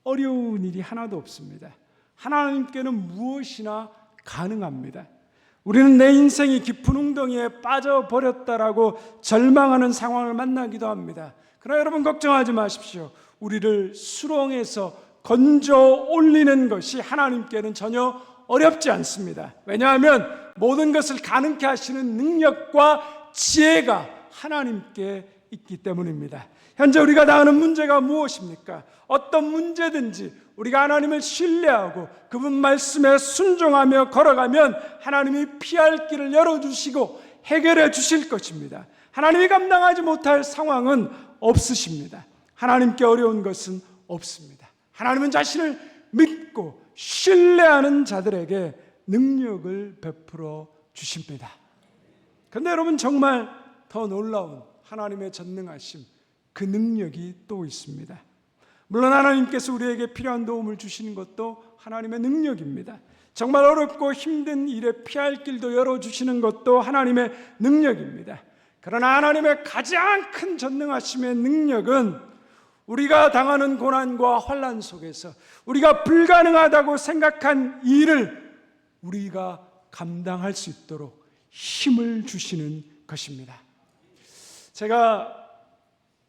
어려운 일이 하나도 없습니다. 하나님께는 무엇이나 가능합니다. 우리는 내 인생이 깊은 웅덩이에 빠져버렸다라고 절망하는 상황을 만나기도 합니다. 그러나 여러분 걱정하지 마십시오. 우리를 수렁에서 건져 올리는 것이 하나님께는 전혀 어렵지 않습니다. 왜냐하면 모든 것을 가능케 하시는 능력과 지혜가 하나님께 있기 때문입니다. 현재 우리가 당하는 문제가 무엇입니까? 어떤 문제든지 우리가 하나님을 신뢰하고 그분 말씀에 순종하며 걸어가면 하나님이 피할 길을 열어주시고 해결해 주실 것입니다. 하나님이 감당하지 못할 상황은 없으십니다. 하나님께 어려운 것은 없습니다. 하나님은 자신을 믿고 신뢰하는 자들에게 능력을 베풀어 주십니다. 그런데 여러분, 정말 더 놀라운 하나님의 전능하심, 그 능력이 또 있습니다. 물론 하나님께서 우리에게 필요한 도움을 주시는 것도 하나님의 능력입니다. 정말 어렵고 힘든 일에 피할 길도 열어주시는 것도 하나님의 능력입니다. 그러나 하나님의 가장 큰 전능하심의 능력은 우리가 당하는 고난과 환난 속에서 우리가 불가능하다고 생각한 일을 우리가 감당할 수 있도록 힘을 주시는 것입니다. 제가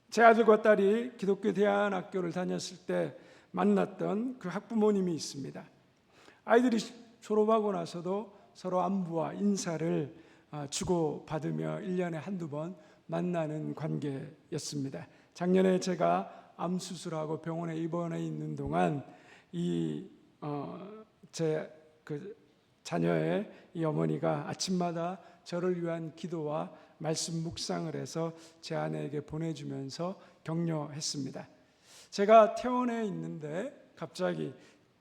제 아들과 딸이 기독교 대안학교를 다녔을 때 만났던 그 학부모님이 있습니다. 아이들이 졸업하고 나서도 서로 안부와 인사를 주고받으며 1년에 한두 번 만나는 관계였습니다. 작년에 제가 암 수술하고 병원에 입원해 있는 동안 제 자녀의 이 어머니가 아침마다 저를 위한 기도와 말씀 묵상을 해서 제 아내에게 보내주면서 격려했습니다. 제가 퇴원해 있는데 갑자기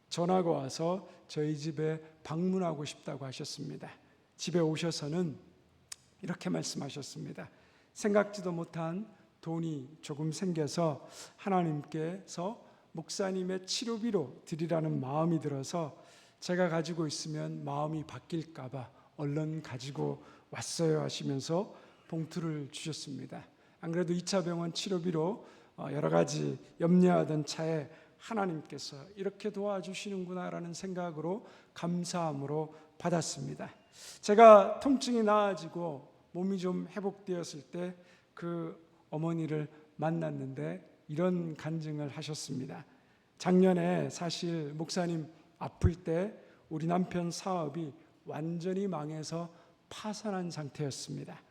전화가 와서 저희 집에 방문하고 싶다고 하셨습니다. 집에 오셔서는 이렇게 말씀하셨습니다. 생각지도 못한 돈이 조금 생겨서 하나님께서 목사님의 치료비로 드리라는 마음이 들어서 제가 가지고 있으면 마음이 바뀔까 봐 얼른 가지고 왔어요 하시면서 봉투를 주셨습니다. 안 그래도 2차 병원 치료비로 여러 가지 염려하던 차에 하나님께서 이렇게 도와주시는구나라는 생각으로 감사함으로 받았습니다. 제가 통증이 나아지고 몸이 좀 회복되었을 때 그 어머니를 만났는데 이런 간증을 하셨습니다. 작년에 사실 목사님 아플 때 우리 남편 사업이 완전히 망해서 파산한 상태였습니다.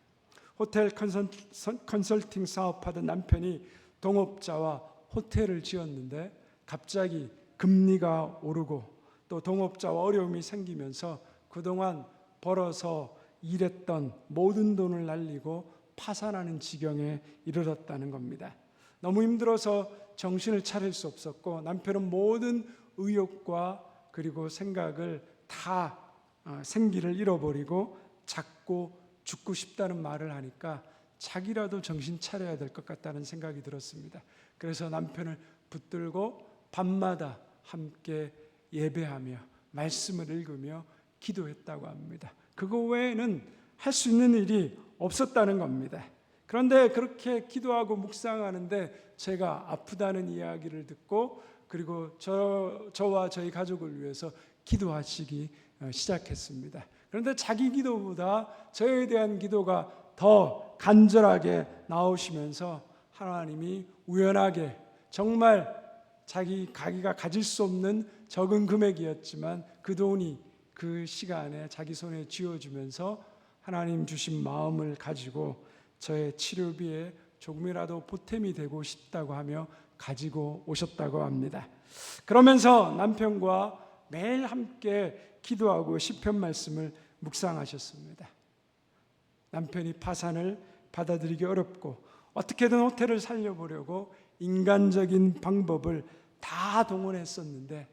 호텔 컨설팅 사업하던 남편이 동업자와 호텔을 지었는데 갑자기 금리가 오르고 또 동업자와 어려움이 생기면서 그동안 벌어서 일했던 모든 돈을 날리고 파산하는 지경에 이르렀다는 겁니다. 너무 힘들어서 정신을 차릴 수 없었고 남편은 모든 의욕과 그리고 생각을 다 생기를 잃어버리고 자꾸 죽고 싶다는 말을 하니까 자기라도 정신 차려야 될 것 같다는 생각이 들었습니다. 그래서 남편을 붙들고 밤마다 함께 예배하며 말씀을 읽으며 기도했다고 합니다. 그거 외에는 할 수 있는 일이 없었다는 겁니다. 그런데 그렇게 기도하고 묵상하는데 제가 아프다는 이야기를 듣고 그리고 저와 저희 가족을 위해서 기도하시기 시작했습니다. 그런데 자기 기도보다 저에 대한 기도가 더 간절하게 나오시면서 하나님이 우연하게 정말 자기가 가질 수 없는 적은 금액이었지만 그 돈이 그 시간에 자기 손에 쥐어주면서 하나님 주신 마음을 가지고 저의 치료비에 조금이라도 보탬이 되고 싶다고 하며 가지고 오셨다고 합니다. 그러면서 남편과 매일 함께 기도하고 시편 말씀을 묵상하셨습니다. 남편이 파산을 받아들이기 어렵고 어떻게든 호텔을 살려보려고 인간적인 방법을 다 동원했었는데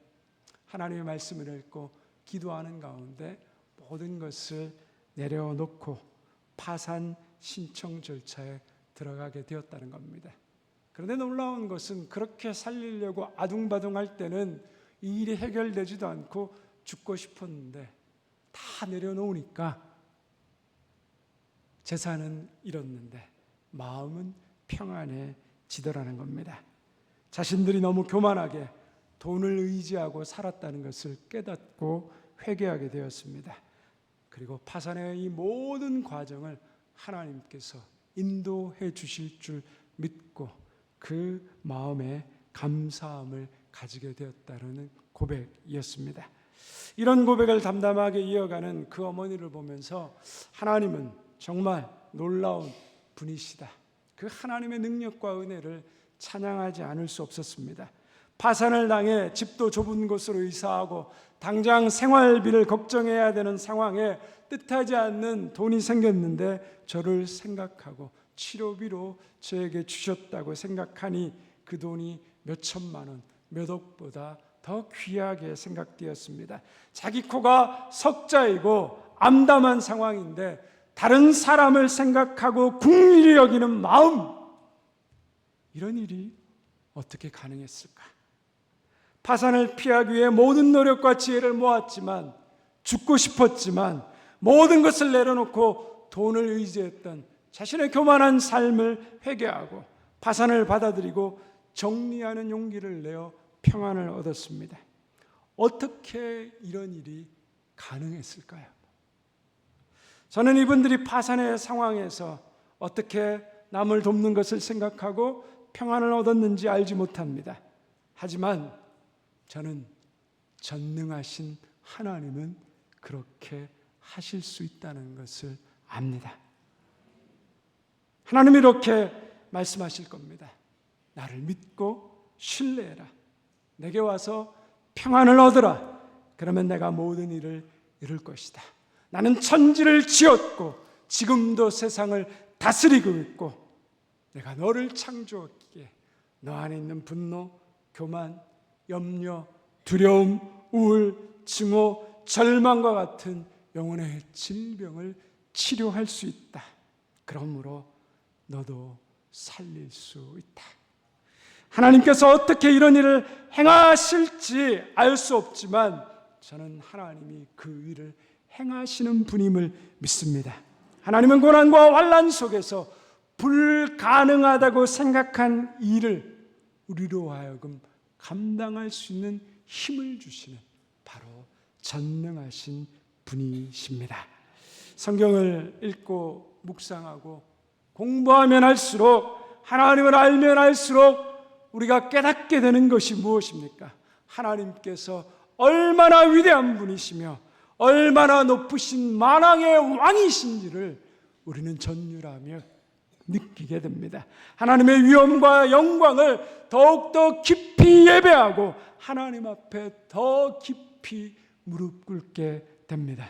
하나님의 말씀을 읽고 기도하는 가운데 모든 것을 내려놓고 파산 신청 절차에 들어가게 되었다는 겁니다. 그런데 놀라운 것은 그렇게 살리려고 아둥바둥할 때는 이 일이 해결되지도 않고 죽고 싶었는데 다 내려놓으니까 재산은 잃었는데 마음은 평안해지더라는 겁니다. 자신들이 너무 교만하게 돈을 의지하고 살았다는 것을 깨닫고 회개하게 되었습니다. 그리고 파산의 이 모든 과정을 하나님께서 인도해 주실 줄 믿고 그 마음에 감사함을 가지게 되었다는 고백이었습니다. 이런 고백을 담담하게 이어가는 그 어머니를 보면서 하나님은 정말 놀라운 분이시다. 그 하나님의 능력과 은혜를 찬양하지 않을 수 없었습니다. 파산을 당해 집도 좁은 곳으로 이사하고 당장 생활비를 걱정해야 되는 상황에 뜻하지 않는 돈이 생겼는데 저를 생각하고 치료비로 저에게 주셨다고 생각하니 그 돈이 몇 천만 원, 몇 억보다 더 귀하게 생각되었습니다. 자기 코가 석자이고 암담한 상황인데 다른 사람을 생각하고 긍휼히 여기는 마음, 이런 일이 어떻게 가능했을까? 파산을 피하기 위해 모든 노력과 지혜를 모았지만, 죽고 싶었지만 모든 것을 내려놓고 돈을 의지했던 자신의 교만한 삶을 회개하고 파산을 받아들이고 정리하는 용기를 내어 평안을 얻었습니다. 어떻게 이런 일이 가능했을까요? 저는 이분들이 파산의 상황에서 어떻게 남을 돕는 것을 생각하고 평안을 얻었는지 알지 못합니다. 하지만 저는 전능하신 하나님은 그렇게 하실 수 있다는 것을 압니다. 하나님이 이렇게 말씀하실 겁니다. 나를 믿고 신뢰해라. 내게 와서 평안을 얻으라. 그러면 내가 모든 일을 이룰 것이다. 나는 천지를 지었고 지금도 세상을 다스리고 있고 내가 너를 창조했기에 너 안에 있는 분노, 교만, 염려, 두려움, 우울, 증오, 절망과 같은 영혼의 질병을 치료할 수 있다. 그러므로 너도 살릴 수 있다. 하나님께서 어떻게 이런 일을 행하실지 알 수 없지만 저는 하나님이 그 일을 행하시는 분임을 믿습니다. 하나님은 고난과 환난 속에서 불가능하다고 생각한 일을 우리로 하여금 감당할 수 있는 힘을 주시는 바로 전능하신 분이십니다. 성경을 읽고 묵상하고 공부하면 할수록, 하나님을 알면 알수록 우리가 깨닫게 되는 것이 무엇입니까? 하나님께서 얼마나 위대한 분이시며 얼마나 높으신 만왕의 왕이신지를 우리는 전율하며 느끼게 됩니다. 하나님의 위엄과 영광을 더욱더 깊이 예배하고 하나님 앞에 더 깊이 무릎 꿇게 됩니다.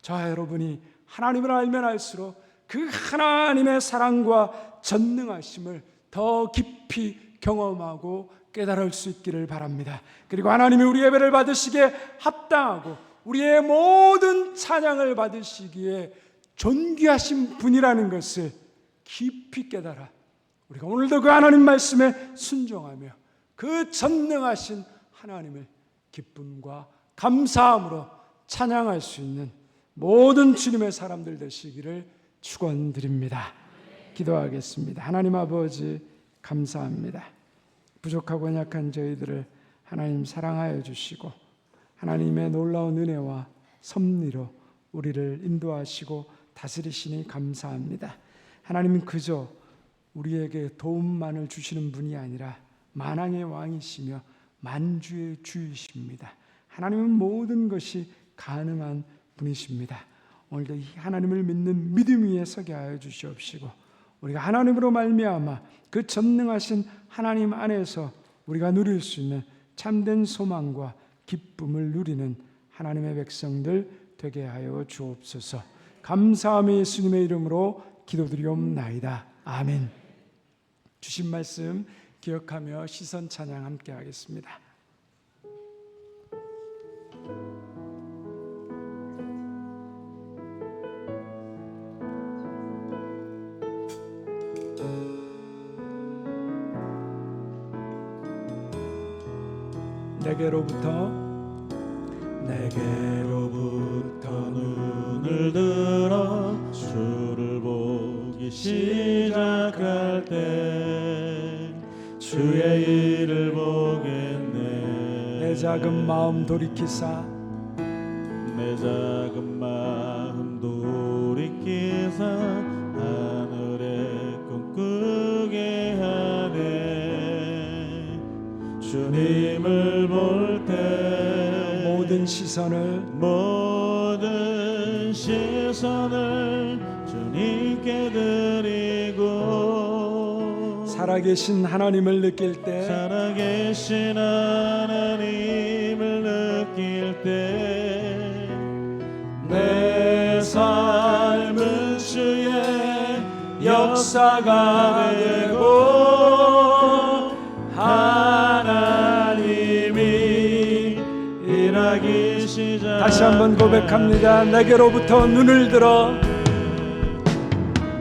저와 여러분이 하나님을 알면 알수록 그 하나님의 사랑과 전능하심을 더 깊이 경험하고 깨달을 수 있기를 바랍니다. 그리고 하나님이 우리 예배를 받으시기에 합당하고 우리의 모든 찬양을 받으시기에 존귀하신 분이라는 것을 깊이 깨달아 우리가 오늘도 그 하나님 말씀에 순종하며 그 전능하신 하나님을 기쁨과 감사함으로 찬양할 수 있는 모든 주님의 사람들 되시기를 축원드립니다. 기도하겠습니다. 하나님 아버지, 감사합니다. 부족하고 약한 저희들을 하나님 사랑하여 주시고 하나님의 놀라운 은혜와 섭리로 우리를 인도하시고 다스리시니 감사합니다. 하나님은 그저 우리에게 도움만을 주시는 분이 아니라 만왕의 왕이시며 만주의 주이십니다. 하나님은 모든 것이 가능한 분이십니다. 오늘도 이 하나님을 믿는 믿음 위에 서게 하여 주시옵시고 우리가 하나님으로 말미암아 그 전능하신 하나님 안에서 우리가 누릴 수 있는 참된 소망과 기쁨을 누리는 하나님의 백성들 되게 하여 주옵소서. 감사함의 예수님의 이름으로 기도드리옵나이다. 아멘. 주신 말씀 기억하며 시선 찬양 함께 하겠습니다. 내게로부터 눈을 들어 주를 보기 시작할 때 주의 일을 보겠네. 내 작은 마음 돌이키사 내 작은 마음 돌이키사 하늘에 꿈꾸게 하네. 주님을 볼 때 모든 시선을 주님께 드리고 살아계신 하나님을 느낄 때 살아계신 하나님을 느낄 때 내 삶은 주의 역사가 되고 하나님이 다시 한번 고백합니다. 내게로부터 눈을 들어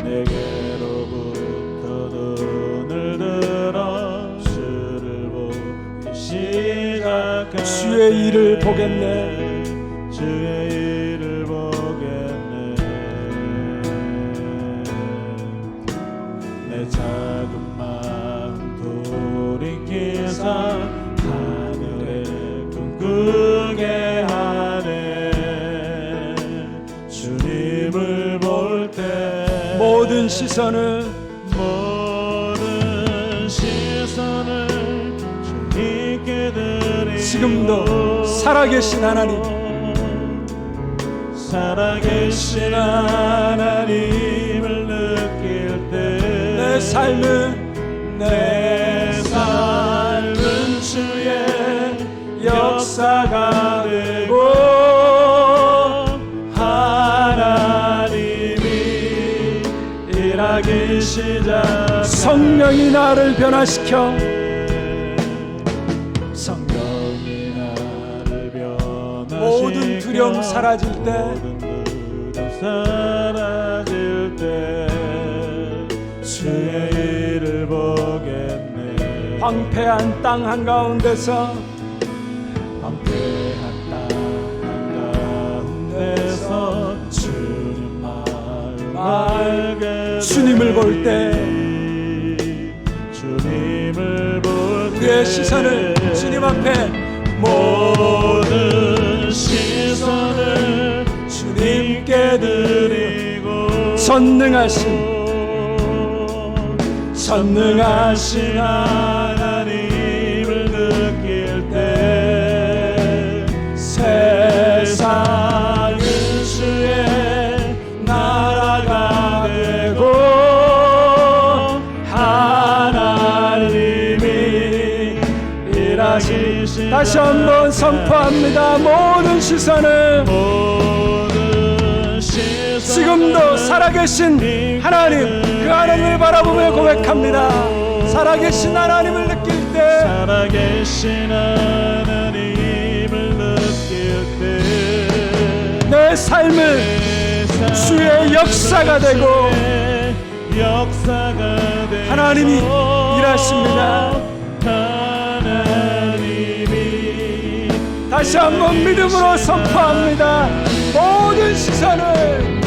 내게로부터 눈을 들어 주를 보기 시작하네. 주의 일을 보겠네. 주의 일을 보겠네. 내 작은 마음 돌이키사 하늘에 꿈꾸게 하네. 주님을 볼 때 모든 시선을 주님께 드리고 지금도 살아계신 하나님, 살아계신 하나님을 느낄 때 내 삶은 주의 역사가 되고 하나님이 일하기 시작. 성령이 나를 변화시켜 성령이 나를 변화시켜 모든 두려움 사라질 때 모든 두려움 사라질 때 주의 일을 보겠네. 황폐한 땅 한가운데서 황폐한 땅 한가운데서 주님 마음 알게 주님을 볼 때 주님을 볼 때 우리의 시선을 주님 앞에 모든 시선을 주님께 드리고 전능하신 하나님을 느낄 때 세상은 주의 나라가 되고 하나님이 일하시는 다시 한번 선포합니다. 모든 시선을 지금도 살아계신 하나님, 그 하나님을 바라보며 고백합니다. 살아계신 하나님을 느낄 때 살아계신 하나님을 느낄 때 내 삶은 주의 역사가 되고 하나님이 일하십니다. 하나님이 다시 한번 믿음으로 선포합니다. 모든 시선을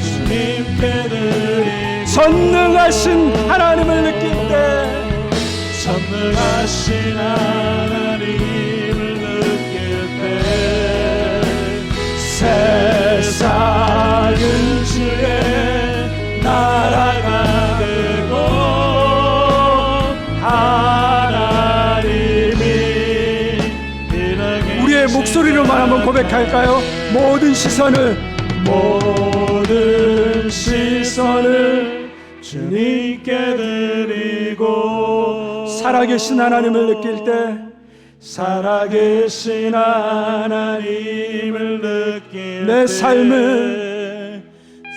주님께 드리고 전능하신 하나님을 느낄 때 전능하신 하나님을 느낄 때 세상은 주의 나라가 되고 하나님이 일하기 우리의 목소리로만 한번 고백할까요? 모든 시선을 주님께 드리고 살아계신 하나님을 느낄 때 살아계신 하나님을 느낄 내 때 삶은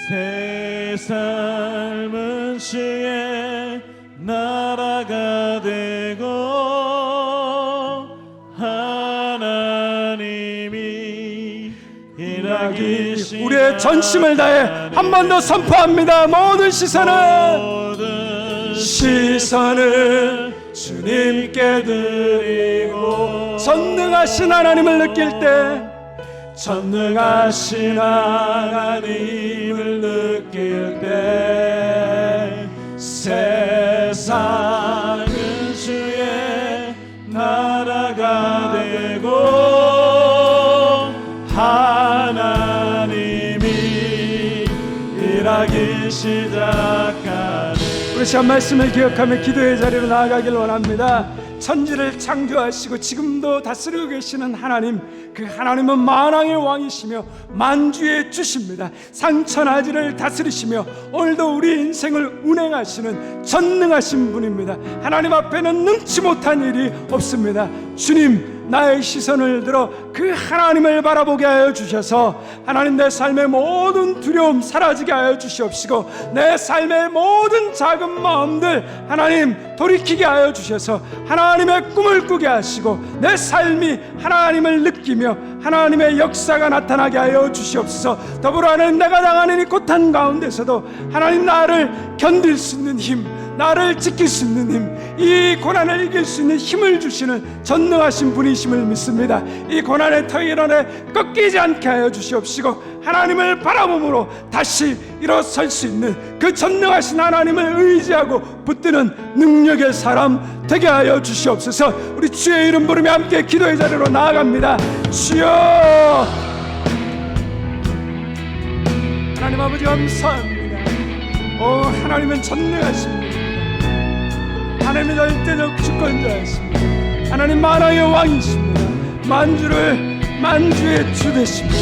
새 삶은 주의 나라가 되고 하나님이 일하기 우리의 전심을 다해 한 번 더 선포합니다. 모든 시선을 주님께 드리고 전능하신 하나님을 느낄 때 전능하신 하나님을 느낄 때 세상은 주의 나라가 되고 하나님이 일하기 시작하네. 우리 시간 말씀을 기억하며 기도의 자리로 나아가길 원합니다. 천지를 창조하시고 지금도 다스리고 계시는 하나님, 그 하나님은 만왕의 왕이시며 만주의 주십니다. 상천하지를 다스리시며 오늘도 우리 인생을 운행하시는 전능하신 분입니다. 하나님 앞에는 능치 못한 일이 없습니다. 주님, 나의 시선을 들어 그 하나님을 바라보게 하여 주셔서 하나님, 내 삶의 모든 두려움 사라지게 하여 주시옵시고 내 삶의 모든 작은 마음들 하나님 돌이키게 하여 주셔서 하나님의 꿈을 꾸게 하시고 내 삶이 하나님을 느끼며 하나님의 역사가 나타나게 하여 주시옵소서. 더불어 하나님, 내가 당하는 이 고통 가운데서도 하나님, 나를 견딜 수 있는 힘, 나를 지킬 수 있는 힘, 이 고난을 이길 수 있는 힘을 주시는 전능하신 분이심을 믿습니다. 이 고난의 터널에 꺾이지 않게 하여 주시옵시고 하나님을 바라봄으로 다시 일어설 수 있는 그 전능하신 하나님을 의지하고 붙드는 능력의 사람 되게 하여 주시옵소서. 우리 주의 이름 부르며 함께 기도의 자리로 나아갑니다. 주여, 하나님 아버지 감사합니다. 오, 하나님은 전능하신 분, 하나님은 절대적 주권자이십니다. 하나님 만왕의 왕이십니다. 만주의 주 되십니다.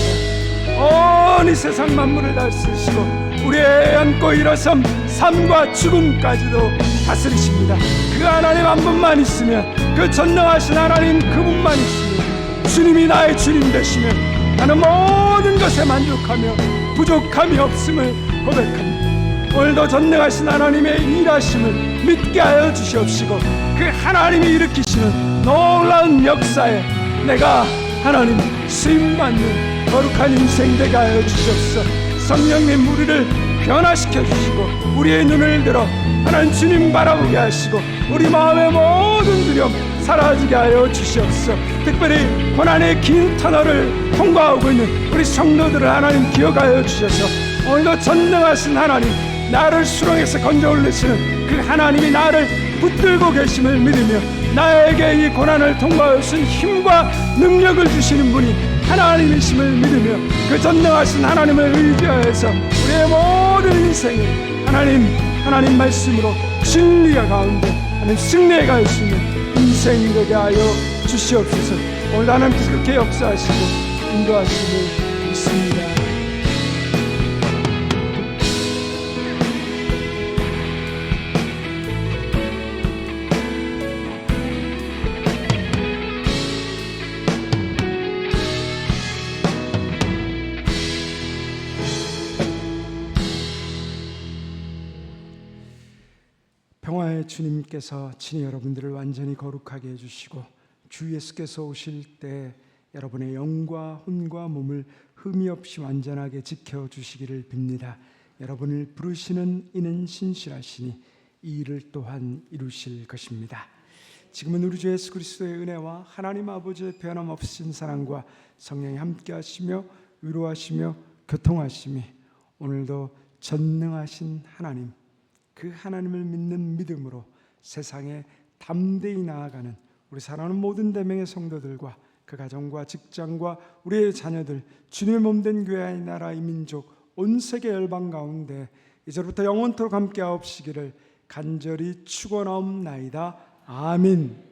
온 이 세상 만물을 다스리시고 우리의 안고 일어섬 삶과 죽음까지도 다스리십니다. 그 하나님 한 분만 있으면, 그 전능하신 하나님 그분만 있으면, 주님이 나의 주님 되시면 나는 모든 것에 만족하며 부족함이 없음을 고백합니다. 오늘도 전능하신 하나님의 일하심을 믿게 하여 주시옵시고 그 하나님이 일으키시는 놀라운 역사에 내가 하나님 쓰임받는 거룩한 인생 되게 하여 주시옵소서. 성령님, 우리를 변화시켜 주시고 우리의 눈을 들어 하나님 주님 바라보게 하시고 우리 마음의 모든 두려움 사라지게 하여 주시옵소서. 특별히 고난의 긴 터널을 통과하고 있는 우리 성도들을 하나님 기억하여 주셔서 오늘도 전능하신 하나님, 나를 수렁에서 건져 올리시는 그 하나님이 나를 붙들고 계심을 믿으며 나에게 이 고난을 통과할 수 있는 힘과 능력을 주시는 분이 하나님이심을 믿으며 그 전능하신 하나님을 의지하여서 우리의 모든 인생을 하나님 말씀으로 진리가 가운데 하나님 승리해 갈 수 있는 인생 되게 하여 주시옵소서. 오늘 하나님께서 그렇게 역사하시고 인도하심을 믿습니다. 평화의 주님께서 친히 여러분들을 완전히 거룩하게 해주시고 주 예수께서 오실 때 여러분의 영과 혼과 몸을 흠이 없이 완전하게 지켜주시기를 빕니다. 여러분을 부르시는 이는 신실하시니 이 일을 또한 이루실 것입니다. 지금은 우리 주 예수 그리스도의 은혜와 하나님 아버지의 변함없으신 사랑과 성령이 함께하시며 위로하시며 교통하심이 오늘도 전능하신 하나님, 그 하나님을 믿는 믿음으로 세상에 담대히 나아가는 우리 사랑하는 모든 대명의 성도들과 그 가정과 직장과 우리의 자녀들, 주님의 몸된 교회, 이 나라, 이 민족, 온 세계 열방 가운데 이제부터 영원토록 함께하옵시기를 간절히 축원하옵나이다. 아멘.